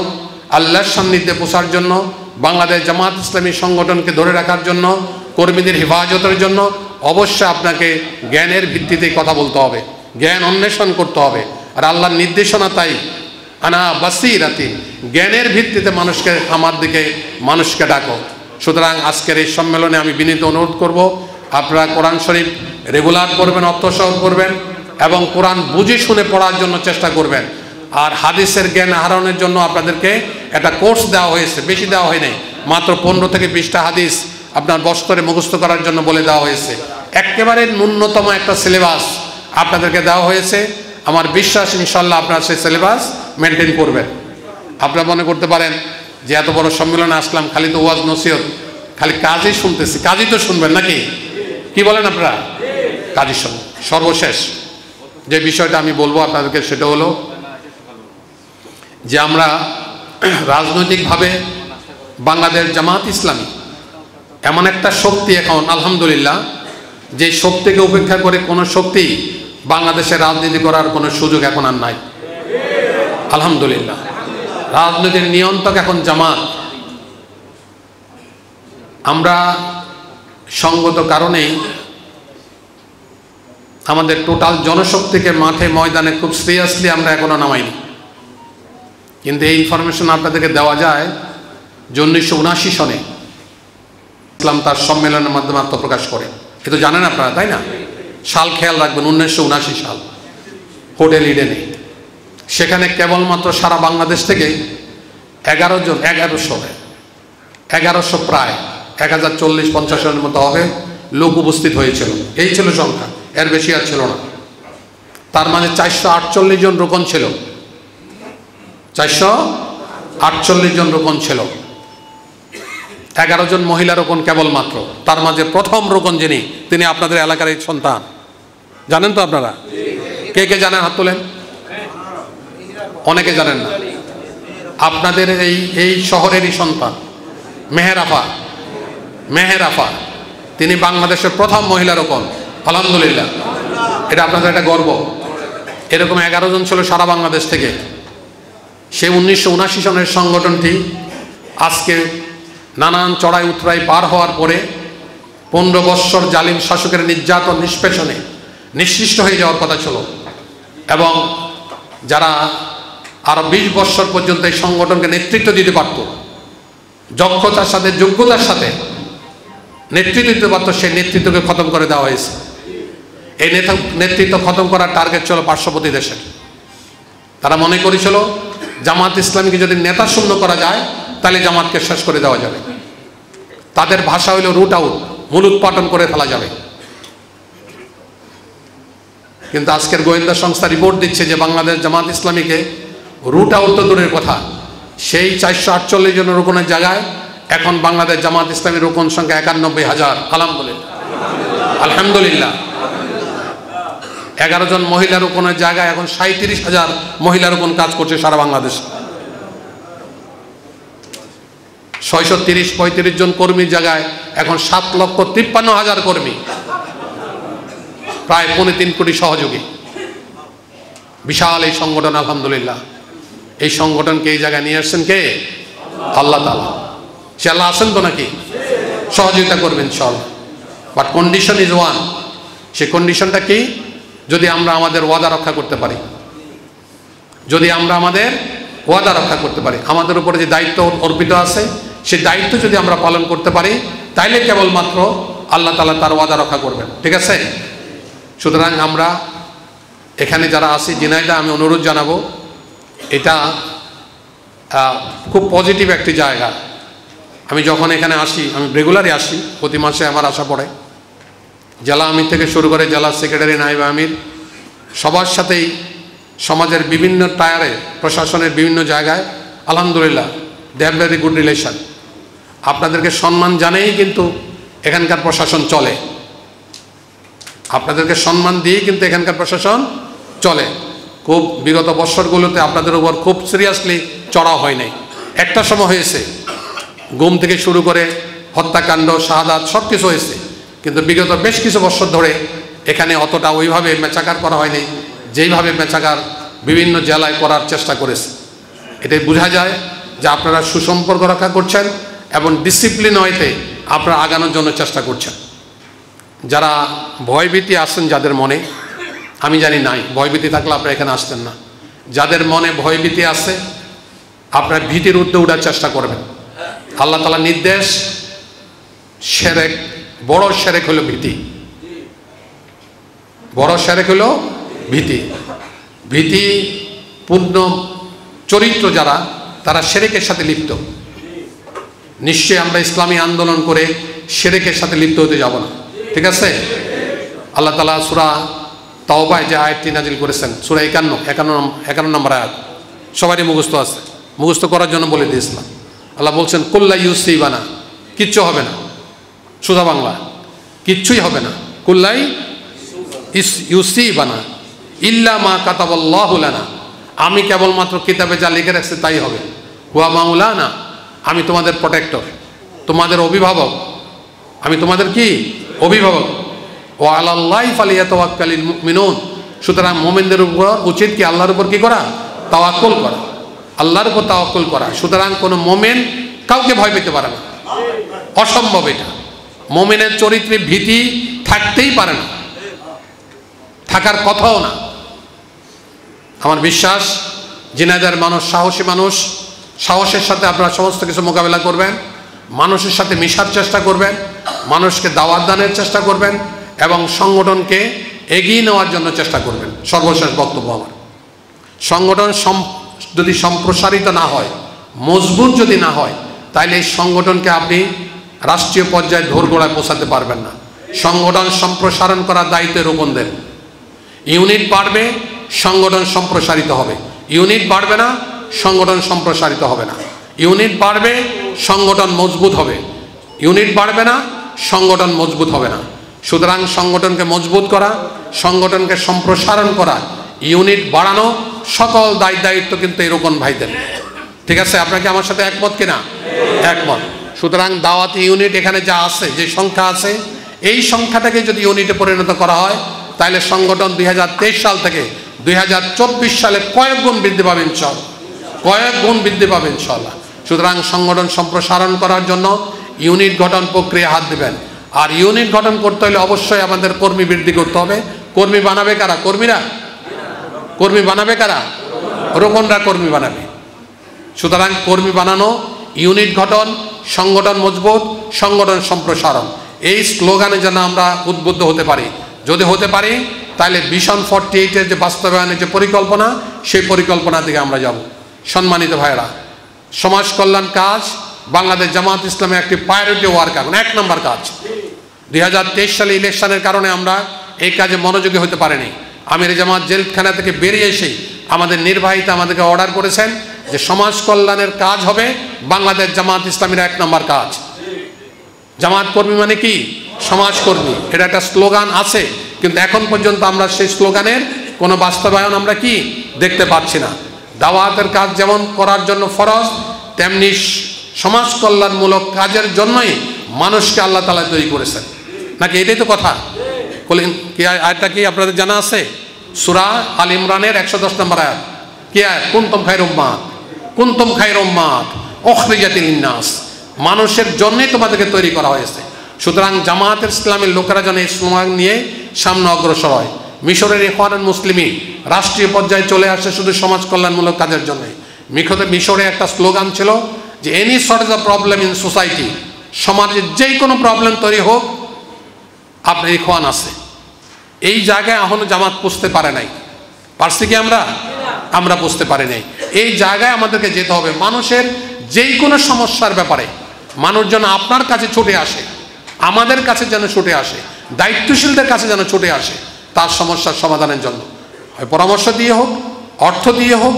আল্লাহর সান্নিধ্যে পৌঁছার জন্য, বাংলাদেশ জামাত ইসলামী সংগঠনকে ধরে রাখার জন্য, কর্মীদের হেফাজতের জন্য অবশ্যই আপনাকে জ্ঞানের ভিত্তিতে কথা বলতে হবে, জ্ঞান অন্বেষণ করতে হবে। আর আল্লাহর নির্দেশনা তাই, আনা বাসিরাতি, জ্ঞানের ভিত্তিতে মানুষকে, আমার দিকে মানুষকে ডাকো। সুতরাং আজকের এই সম্মেলনে আমি বিনীত অনুরোধ করব, আপনারা কোরআন শরীফ রেগুলার করবেন, অর্থসহ করবেন, এবং কোরআন বুঝে শুনে পড়ার জন্য চেষ্টা করবেন। আর হাদিসের জ্ঞান আহরণের জন্য আপনাদেরকে একটা কোর্স দেওয়া হয়েছে, বেশি দেওয়া হয় নাই, মাত্র 15 থেকে 20টা হাদিস আপনার বস্তরে মুখস্থ করার জন্য বলে দেওয়া হয়েছে। একেবারে ন্যূনতম একটা সিলেবাস আপনাদেরকে দেওয়া হয়েছে। আমার বিশ্বাস ইনশাল্লাহ আপনারা সেই সিলেবাস মেনটেন করবেন। আপনারা মনে করতে পারেন যে এত বড় সম্মেলনে আসলাম, খালি তো ওয়াজ নসিহত, খালি কাজই শুনতেছি। কাজই তো শুনবেন নাকি? কি বলেন আপনারা? কাজই শুনবেন। সর্বশেষ যে বিষয়টা আমি বলবো আপনাদেরকে সেটা হলো যে আমরা রাজনৈতিকভাবে বাংলাদেশ জামাত ইসলামী এমন একটা শক্তি এখন আলহামদুলিল্লাহ, যে শক্তিকে উপেক্ষা করে কোনো শক্তি বাংলাদেশে রাজনীতি করার কোনো সুযোগ এখন আর নাই। আলহামদুলিল্লাহ, রাজনীতির নিয়ন্ত্রক এখন জামাত। আমরা সঙ্গত কারণেই আমাদের টোটাল জনশক্তিকে মাঠে ময়দানে খুব সিরিয়াসলি আমরা এখনো নামাইনি। কিন্তু এই ইনফরমেশন আপনাদেরকে দেওয়া যায় যে 1979 সনে ইসলাম তার সম্মেলনের মাধ্যমে আত্মপ্রকাশ করে। এ তো জানেন আপনারা, তাই না? সাল খেয়াল রাখবেন, 1979 সাল, হোটেল ইডেনে। সেখানে কেবলমাত্র সারা বাংলাদেশ থেকে 1100 প্রায় 1040-50 জনের মতো হবে লোক উপস্থিত হয়েছিল। এই ছিল সংখ্যা, এর বেশি আর ছিল না। তার মানে 448 জন রোকন ছিল, 448 জন রোকন ছিল। 11 জন মহিলা রোকন কেবলমাত্র। তার মাঝে প্রথম রোকন যিনি, তিনি আপনাদের এলাকার এই সন্তান। জানেন তো আপনারা? কে কে জানেন? হাত তোলেন। অনেকে জানেন না। আপনাদের এই শহরেরই সন্তান মেহেরাফা, তিনি বাংলাদেশের প্রথম মহিলা রোকন। আলহামদুলিল্লাহ, এটা আপনাদের একটা গর্ব। এরকম 11 জন ছিল সারা বাংলাদেশ থেকে। সেই 1979 সনের সংগঠনটি আজকে নানান চড়াই উতরাই পার হওয়ার পরে 15 বৎসর জালিম শাসকের নির্যাতন নিষ্পেষণে নিঃসৃষ্ট হয়ে যাওয়ার কথা ছিল, এবং যারা আরো 20 বৎসর পর্যন্ত এই সংগঠনকে নেতৃত্ব দিতে পারত, দক্ষতার সাথে যোগ্যতার সাথে নেতৃত্ব দিতে পারত, সেই নেতৃত্বকে খতম করে দেওয়া হয়েছে। এই নেতৃত্ব খতম করার টার্গেট ছিল পার্শ্ববর্তী দেশের। তারা মনে করেছিল জামাত ইসলামীকে যদি নেতা শূন্য করা যায় তাহলে জামাতকে শেষ করে দেওয়া যাবে। তাদের ভাষা হইল রুট আউট, মূল উৎপাটন করে ফেলা যাবে। কিন্তু আজকের গোয়েন্দা সংস্থা রিপোর্ট দিচ্ছে যে বাংলাদেশ জামাত ইসলামীকে রুট আউট তো দূরের কথা, সেই 448 জন রোকনের জায়গায় এখন বাংলাদেশ জামাত ইসলামীর রোকন সংখ্যা 91,000। আলহামদুলিল্লাহ, আলহামদুলিল্লাহ। 11 জন মহিলা রোকনের জায়গায় এখন 37,000 মহিলা রোকন কাজ করছে সারা বাংলাদেশ। 630-35 জন কর্মীর জায়গায় এখন 7,53,000 কর্মী, প্রায় 3.25 কোটি সহযোগী। বিশাল এই সংগঠন, আলহামদুলিল্লাহ। এই সংগঠনকে এই জায়গায় নিয়ে আসছেন কে? আল্লাহ তাআলা। সে আল্লাহ আছেন তো নাকি? সহযোগিতা করবেন ইনশাআল্লাহ। But condition is one. সেই কন্ডিশনটা কি? যদি আমরা আমাদের ওয়াদা রক্ষা করতে পারি, যদি আমরা আমাদের ওয়াদা রক্ষা করতে পারি, আমাদের উপরে যে দায়িত্ব অর্পিত আছে সেই দায়িত্ব যদি আমরা পালন করতে পারি, তাইলে কেবলমাত্র আল্লাহ তাআলা তার ওয়াদা রক্ষা করবেন। ঠিক আছে? সুতরাং আমরা এখানে যারা আছি ঝিনাইদহ, আমি অনুরোধ জানাবো, এটা খুব পজিটিভ একটি জায়গা। আমি যখন এখানে আসি, আমি রেগুলারই আসি, প্রতি মাসে আমার আসা পড়ে। জেলা আমির থেকে শুরু করে জেলা সেক্রেটারি, নায়েব আমির, সবার সাথেই সমাজের বিভিন্ন টায়ারে, প্রশাসনের বিভিন্ন জায়গায় আলহামদুলিল্লাহ they have very good relation. আপনাদেরকে সম্মান জানেই কিন্তু এখানকার প্রশাসন চলে, আপনাদেরকে সম্মান দিয়েই কিন্তু এখানকার প্রশাসন চলে। খুব বিগত বৎসরগুলোতে আপনাদের উপর খুব সিরিয়াসলি চড়াও হয় নাই। একটা সময় হয়েছে, গুম থেকে শুরু করে হত্যাকাণ্ড, শাহাদাত সব কিছু হয়েছে, কিন্তু বিগত বেশ কিছু বছর ধরে এখানে অতটা ওইভাবে মেচাকার করা হয়নি যেইভাবে মেচাকার বিভিন্ন জেলায় করার চেষ্টা করেছে। এটাই বোঝা যায় যে আপনারা সুসম্পর্ক রক্ষা করছেন এবং ডিসিপ্লিন ওয়েতে আপনারা আগানোর জন্য চেষ্টা করছেন। যারা ভয়ভীতি আসছেন যাদের মনে, আমি জানি নাই, ভয়ভীতি থাকলে আপনারা এখানে আসতেন না। যাদের মনে ভয়ভীতি আছে, আপনারা ভীতির ঊর্ধ্বে ওঠার চেষ্টা করবেন। আল্লাহ তাআলার নির্দেশ, শিরক, বড় শিরক হলো ভীতি, বড় শিরক হলো ভীতি। ভীতি পূর্ণ চরিত্র যারা, তারা শিরকের সাথে লিপ্ত। নিশ্চয়ই আমরা ইসলামী আন্দোলন করে শিরকের সাথে লিপ্ত হতে যাব না। ঠিক আছে? আল্লাহ তাআলা সূরা তাওবায় যে আয়াতটি নাজিল করেছেন, সূরা 51 নম্বর আয়াত, সবারই মুখস্থ আছে, মুখস্থ করার জন্য বলে দিয়েছিলাম। আল্লাহ বলছেন কুল্লা ইউসিবানা, কিচ্ছু হবে না। সোজা বাংলা, কিচ্ছুই হবে না। কুল্লাই ইউসিবানা ইল্লা মা কাতাবাল্লাহু লানা, আমি কেবলমাত্র কিতাবে যা লিখে রাখছি তাই হবে। হুয়া মাওলানা, আমি তোমাদের প্রোটেক্টর, তোমাদের অভিভাবক, আমি তোমাদের কি অভিভাবক। ও আলাল্লাহি ফালিয়াতাওয়াক্কালিল মুমিনুন, সুতরাং মুমিনদের উপর উচিত কি আল্লাহর উপর কি করা? তাওয়াক্কুল করা, আল্লাহর উপর তাওয়াক্কুল করা। সুতরাং কোনো মুমিন কাউকে ভয় পেতে পারে না, অসম্ভব এটা। মুমিনের চরিত্রে ভীতি থাকতেই পারে না, থাকার কথাও না। আমার বিশ্বাস ঝিনাইদহের মানুষ সাহসী মানুষ, সাহসের সাথে আপনারা সমস্ত কিছু মোকাবেলা করবেন, মানুষের সাথে মিশার চেষ্টা করবেন, মানুষকে দাওয়াত দানের চেষ্টা করবেন এবং সংগঠনকে এগিয়ে নেওয়ার জন্য চেষ্টা করবেন। সর্বশেষ বক্তব্য আমার, সংগঠন যদি সম্প্রসারিত না হয়, মজবুত যদি না হয়, তাহলে এই সংগঠনকে আপনি রাষ্ট্রীয় পর্যায়ে দোরগোড়ায় পৌঁছাতে পারবেন না। সংগঠন সম্প্রসারণ করার দায়িত্ব রোকনদের। ইউনিট বাড়বে, সংগঠন সম্প্রসারিত হবে। ইউনিট বাড়বে না, সংগঠন সম্প্রসারিত হবে না। ইউনিট বাড়বে, সংগঠন মজবুত হবে। ইউনিট বাড়বে না, সংগঠন মজবুত হবে না। সুতরাং সংগঠনকে মজবুত করা, সংগঠনকে সম্প্রসারণ করা, ইউনিট বাড়ানো, সকল দায়িত্ব কিন্তু এই রোকন ভাইদের। ঠিক আছে? আপনাকে আমার সাথে একমত কিনা? একমত। সুতরাং দাওয়াতি ইউনিট এখানে যা আছে, যে সংখ্যা আছে, এই সংখ্যাটাকে যদি ইউনিটে পরিণত করা হয়, তাহলে সংগঠন 2023 সাল থেকে 2024 সালে কয়েক গুণ বৃদ্ধি পাবে ইনশাআল্লাহ, কয়েক গুণ বৃদ্ধি পাবে ইনশাআল্লাহ। সুতরাং সংগঠন সম্প্রসারণ করার জন্য ইউনিট গঠন প্রক্রিয়া হাত দেবেন। আর ইউনিট গঠন করতে হলে অবশ্যই আমাদের কর্মী বৃদ্ধি করতে হবে। কর্মী বানাবে কারা? কর্মীরা। কর্মী বানাবে কারা? রোকনরা কর্মী বানাবে। সুতরাং কর্মী বানানো, ইউনিট গঠন, সংগঠন মজবুত, সংগঠন সম্প্রসারণ, এই স্লোগানে যেন আমরা উদ্বুদ্ধ হতে পারি। যদি হতে পারি, তাহলে ভিশন 48-এর যে বাস্তবায়নের যে পরিকল্পনা, সেই পরিকল্পনার দিকে আমরা যাব। সম্মানিত ভাইয়েরা, সমাজ কল্যাণ কাজ বাংলাদেশ জামাত ইসলামের একটি প্রায়োরিটি ওয়ার্ক, এখন 1 নম্বর কাজ। 2023 সালে ইলেকশনের কারণে আমরা এই কাজে মনোযোগী হতে পারিনি। আমির জামাত জেলখানা থেকে বেরিয়ে এসে আমাদের নির্বাহীতে আমাদেরকে অর্ডার করেছেন যে সমাজ কল্যাণের কাজ হবে বাংলাদেশ জামাত ইসলামের 1 নম্বর কাজ। জামাত কর্মী মানে কি? সমাজকর্মী। এটা একটা স্লোগান আছে, কিন্তু এখন পর্যন্ত আমরা সেই স্লোগানের কোনো বাস্তবায়ন আমরা কি দেখতে পাচ্ছি না। দাওয়াতের কাজ যেমন করার জন্য ফরজ, তেমনি সমাজ কল্যাণমূলক কাজের জন্যই মানুষকে আল্লাহ তাআলা তৈরি করেছেন, নাকি? এটাই তো কথা। কি আয়াতটা কি আপনাদের জানা আছে? সূরা আল ইমরানের 110 নম্বর আয়াত। কি আয়াত? কুনতুম খায়রা উম্মাত উখরিজাত লিন-নাস। মানুষের জন্যই তোমাদেরকে তৈরি করা হয়েছে। সুতরাং জামায়াতের ইসলামের লোকেরা যেন এই স্লোগান নিয়ে সামনে অগ্রসর হয়। মিশরের ইখওয়ানুল মুসলিমিন রাষ্ট্রীয় পর্যায়ে চলে আসে শুধু সমাজ কল্যাণমূলক কাজের জন্য। মিশরে একটা স্লোগান ছিল যে any sort of problem in society, সমাজে যেই কোনো প্রবলেম তৈরি হোক আপনার ইখওয়ান আছে। এই জায়গায় এখনো জামাত বুঝতে পারে নাই। পারছি কি আমরা বুঝতে পারি নাই। এই জায়গায় আমাদেরকে যেতে হবে। মানুষের যেই কোনো সমস্যার ব্যাপারে মানুষ যেন আপনার কাছে ছুটে আসে, আমাদের কাছে যেন ছুটে আসে, দায়িত্বশীলদের কাছে যেন ছুটে আসে তার সমস্যার সমাধানের জন্য, হয় পরামর্শ দিয়ে হোক, অর্থ দিয়ে হোক,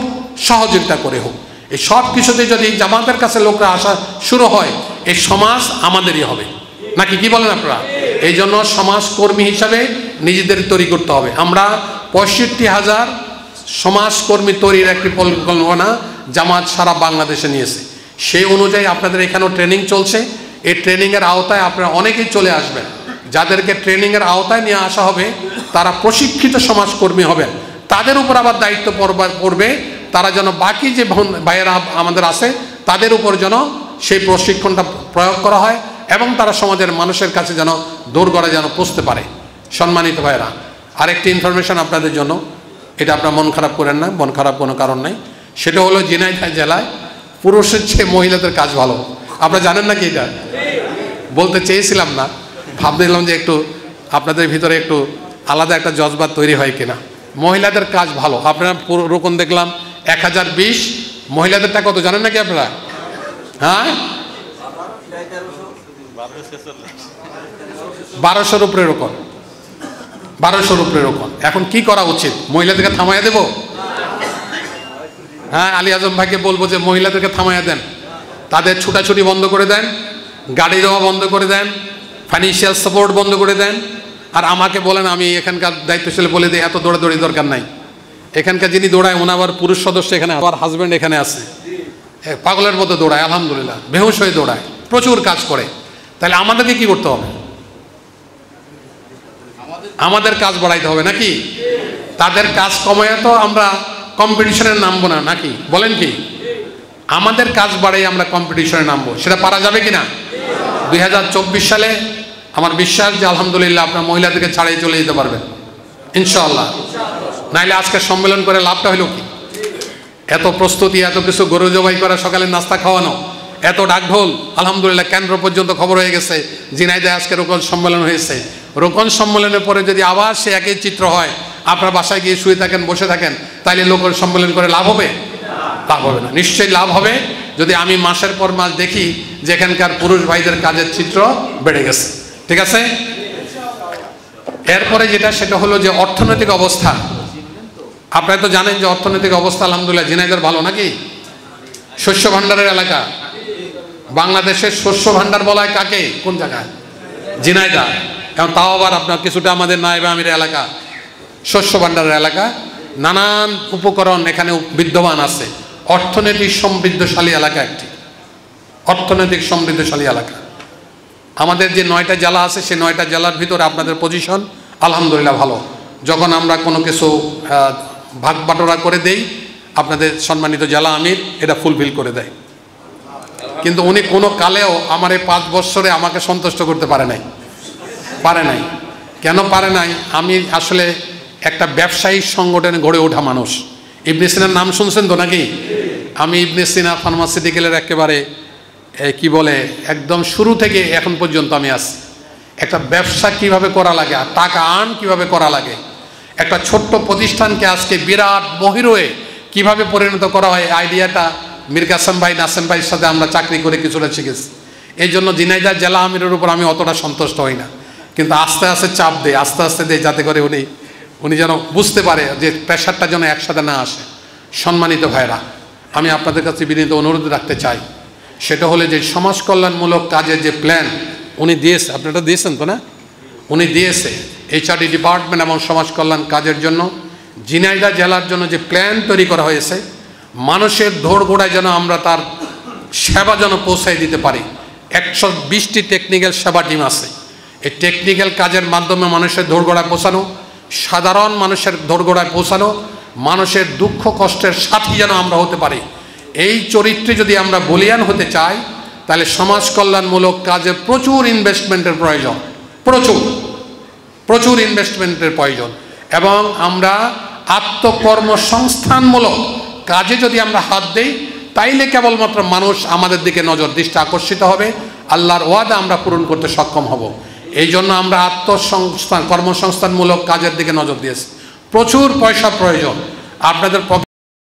সহযোগিতা করে হোক। এই সব কিছুতে যদি জামাতের কাছে লোকরা আসা শুরু হয়, এই সমাজ আমাদেরই হবে, নাকি কি বলেন আপনারা? এই জন্য সমাজকর্মী হিসাবে নিজেদের তৈরি করতে হবে। আমরা 65,000 সমাজকর্মী তৈরির একটি পরিকল্পনা জামাত সারা বাংলাদেশে নিয়েছে। সেই অনুযায়ী আপনাদের এখানেও ট্রেনিং চলছে। এই ট্রেনিংয়ের আওতায় আপনারা অনেকেই চলে আসবেন। যাদেরকে ট্রেনিংয়ের আওতায় নিয়ে আসা হবে তারা প্রশিক্ষিত সমাজকর্মী হবেন। তাদের উপর আবার দায়িত্ব পড়বে তারা যেন বাকি যে ভাইয়েরা আমাদের আছে তাদের উপর যেন সেই প্রশিক্ষণটা প্রয়োগ করা হয় এবং তারা সমাজের মানুষের কাছে যেন দোরগোড়া যেন পৌঁছতে পারে। সম্মানিত ভাইয়েরা, আরেকটি ইনফরমেশন আপনাদের জন্য, এটা আপনারা মন খারাপ করেন না, মন খারাপ কোনো কারণ নাই। সেটা হলো ঝিনাইদহ জেলায় পুরুষের চেয়ে মহিলাদের কাজ ভালো। আপনারা জানেন নাকি? এটা বলতে চেয়েছিলাম না, ভাবছিলাম যে একটু আপনাদের ভিতরে একটু আলাদা একটা জজবা তৈরি হয় কিনা। মহিলাদের কাজ ভালো। আপনারা পুরো রোকন দেখলাম 1020, মহিলাদেরটা কত জানেন নাকি আপনারা? হ্যাঁ, 1200-র উপরে রোকন, 1200-র উপরে রোকন। এখন কি করা উচিত? মহিলাদেরকে থামাইয়া দেব? হ্যাঁ, আলী আজম ভাইকে বলবো যে মহিলাদেরকে থামাইয়া দেন, তাদের ছুটাছুটি বন্ধ করে দেন, গাড়ি দেওয়া বন্ধ করে দেন, ফাইন্যান্সিয়াল সাপোর্ট বন্ধ করে দেন। আর আমাকে বলেন, আমি এখানকার দায়িত্বশীল বলে দিই এত দৌড়াদৌড়ি দরকার নাই। এখানকার যিনি দৌড়ায় ওনার আবার পুরুষ সদস্য এখানে, আমার হাজব্যান্ড এখানে আছে, পাগলের মতো দৌড়ায়, আলহামদুলিল্লাহ বেহুশ হয়ে দৌড়ায়, প্রচুর কাজ করে। তাহলে আমাদেরকে কি করতে হবে? আমাদের কাজ বাড়াইতে হবে, নাকি? তাদের কাজ কমায় তো আমরা কম্পিটিশনে নামবো না, নাকি বলেন? কি আমাদের কাজ বাড়াই আমরা কম্পিটিশনে নামবো, সেটা পারা যাবে কিনা? 2024 সালে আমার বিশ্বাস যে আলহামদুলিল্লাহ আপনার মহিলাদেরকে ছাড়িয়ে চলে যেতে পারবেন ইনশাআল্লাহ। নাইলে আজকে সম্মেলন করে লাভটা হলো কি? এত প্রস্তুতি, এত কিছু গরু জবাই করা, সকালে নাস্তা খাওয়ানো, এত ডাকঢোল, আলহামদুলিল্লাহ কেন্দ্র পর্যন্ত খবর হয়ে গেছে ঝিনাইদহে আজকে রোকন সম্মেলন হয়েছে। রোকন সম্মেলনের পরে যদি আবার সে একই চিত্র হয়, আপনার বাসায় গিয়ে শুয়ে থাকেন, বসে থাকেন, তাইলে লোক সম্মেলন করে লাভ হবে? লাভ হবে না। নিশ্চয়ই লাভ হবে যদি আমি মাসের পর মাস দেখি যে এখানকার পুরুষ ভাইদের কাজের চিত্র বেড়ে গেছে। ঠিক আছে? এরপরে যেটা, সেটা হলো যে অর্থনৈতিক অবস্থা। আপনারা তো জানেন যে অর্থনৈতিক অবস্থা আলহামদুলিল্লাহ ঝিনাইদহের ভালো, নাকি? শস্য ভান্ডারের এলাকা। বাংলাদেশের শস্য ভান্ডার বলা হয় কাকে? কোন জায়গায়? ঝিনাইদহ। এবং তাও আবার আপনার কিছুটা আমাদের নায়েবে আমির এলাকা, শস্য ভান্ডারের এলাকা। নানান উপকরণ এখানে বিদ্যমান আছে। অর্থনৈতিক সমৃদ্ধশালী এলাকা, একটি অর্থনৈতিক সমৃদ্ধশালী এলাকা। আমাদের যে 9টা জেলা আছে, সেই 9টা জেলার ভিতরে আপনাদের পজিশন আলহামদুলিল্লাহ ভালো। যখন আমরা কোনো কিছু ভাগ বাটোয়ারা করে দেই, আপনাদের সম্মানিত জেলা আমির এটা ফুলফিল করে দেয়। কিন্তু উনি কোনো কালেও আমার এই 5 বছরে আমাকে সন্তুষ্ট করতে পারে নাই। কেন পারে নাই? আমি আসলে একটা ব্যবসায়িক সংগঠনে গড়ে ওঠা মানুষ। ইবনে সিনার নাম শুনছেন তো, নাকি? আমি ইবনে সিনা ফার্মাসিউটিক্যালের একেবারে কি বলে একদম শুরু থেকে এখন পর্যন্ত আমি আছি। একটা ব্যবসা কিভাবে করা লাগে, আর টাকা আর্ন কিভাবে করা লাগে, একটা ছোট্ট প্রতিষ্ঠানকে আজকে বিরাট মহিরোয়ে কিভাবে পরিণত করা হয়, আইডিয়াটা মীর কাসেম ভাই, নাসেম ভাইয়ের সাথে আমরা চাকরি করে কিছুটা শিখেছি। এই জন্য ঝিনাইদহ জেলা আমিরের উপর আমি অতটা সন্তুষ্ট হই না, কিন্তু আস্তে আস্তে চাপ দেয়, আস্তে আস্তে দেয়, যাতে করে উনি যেন বুঝতে পারে যে প্রেশারটা যেন একসাথে না আসে। সম্মানিত ভাইরা, আমি আপনাদের কাছে বিনীত অনুরোধ রাখতে চাই, সেটা হলে যে সমাজ কল্যাণমূলক কাজের যে প্ল্যান উনি দিয়েছে, আপনারা দিয়েছেন তো না? উনি দিয়েছে এইচআরডি ডিপার্টমেন্ট এবং সমাজ কল্যাণ কাজের জন্য ঝিনাইদহ জেলার জন্য যে প্ল্যান তৈরি করা হয়েছে, মানুষের দোরগোড়ায় যেন আমরা তার সেবা যেন পৌঁছাই দিতে পারি। 120টি টেকনিক্যাল সেবা টিম আছে। এই টেকনিক্যাল কাজের মাধ্যমে মানুষের দোরগোড়ায় পৌঁছানো, সাধারণ মানুষের দোরগোড়ায় পৌঁছানো, মানুষের দুঃখ কষ্টের সাথী যেন আমরা হতে পারি। এই চরিত্রে যদি আমরা বলিয়ান হতে চাই, তাহলে সমাজ কল্যাণমূলক কাজে প্রচুর ইনভেস্টমেন্টের প্রয়োজন, প্রচুর ইনভেস্টমেন্টের প্রয়োজন। এবং আমরা আত্মকর্মসংস্থানমূলক কাজে যদি আমরা হাত দেই, তাইলে কেবলমাত্র মানুষ আমাদের দিকে নজর দৃষ্টি আকর্ষিত হবে, আল্লাহর ওয়াদা আমরা পূরণ করতে সক্ষম হব। এই জন্য আমরা কর্মসংস্থানমূলক কাজের দিকে নজর দিয়েছি। প্রচুর পয়সা প্রয়োজন। আপনাদের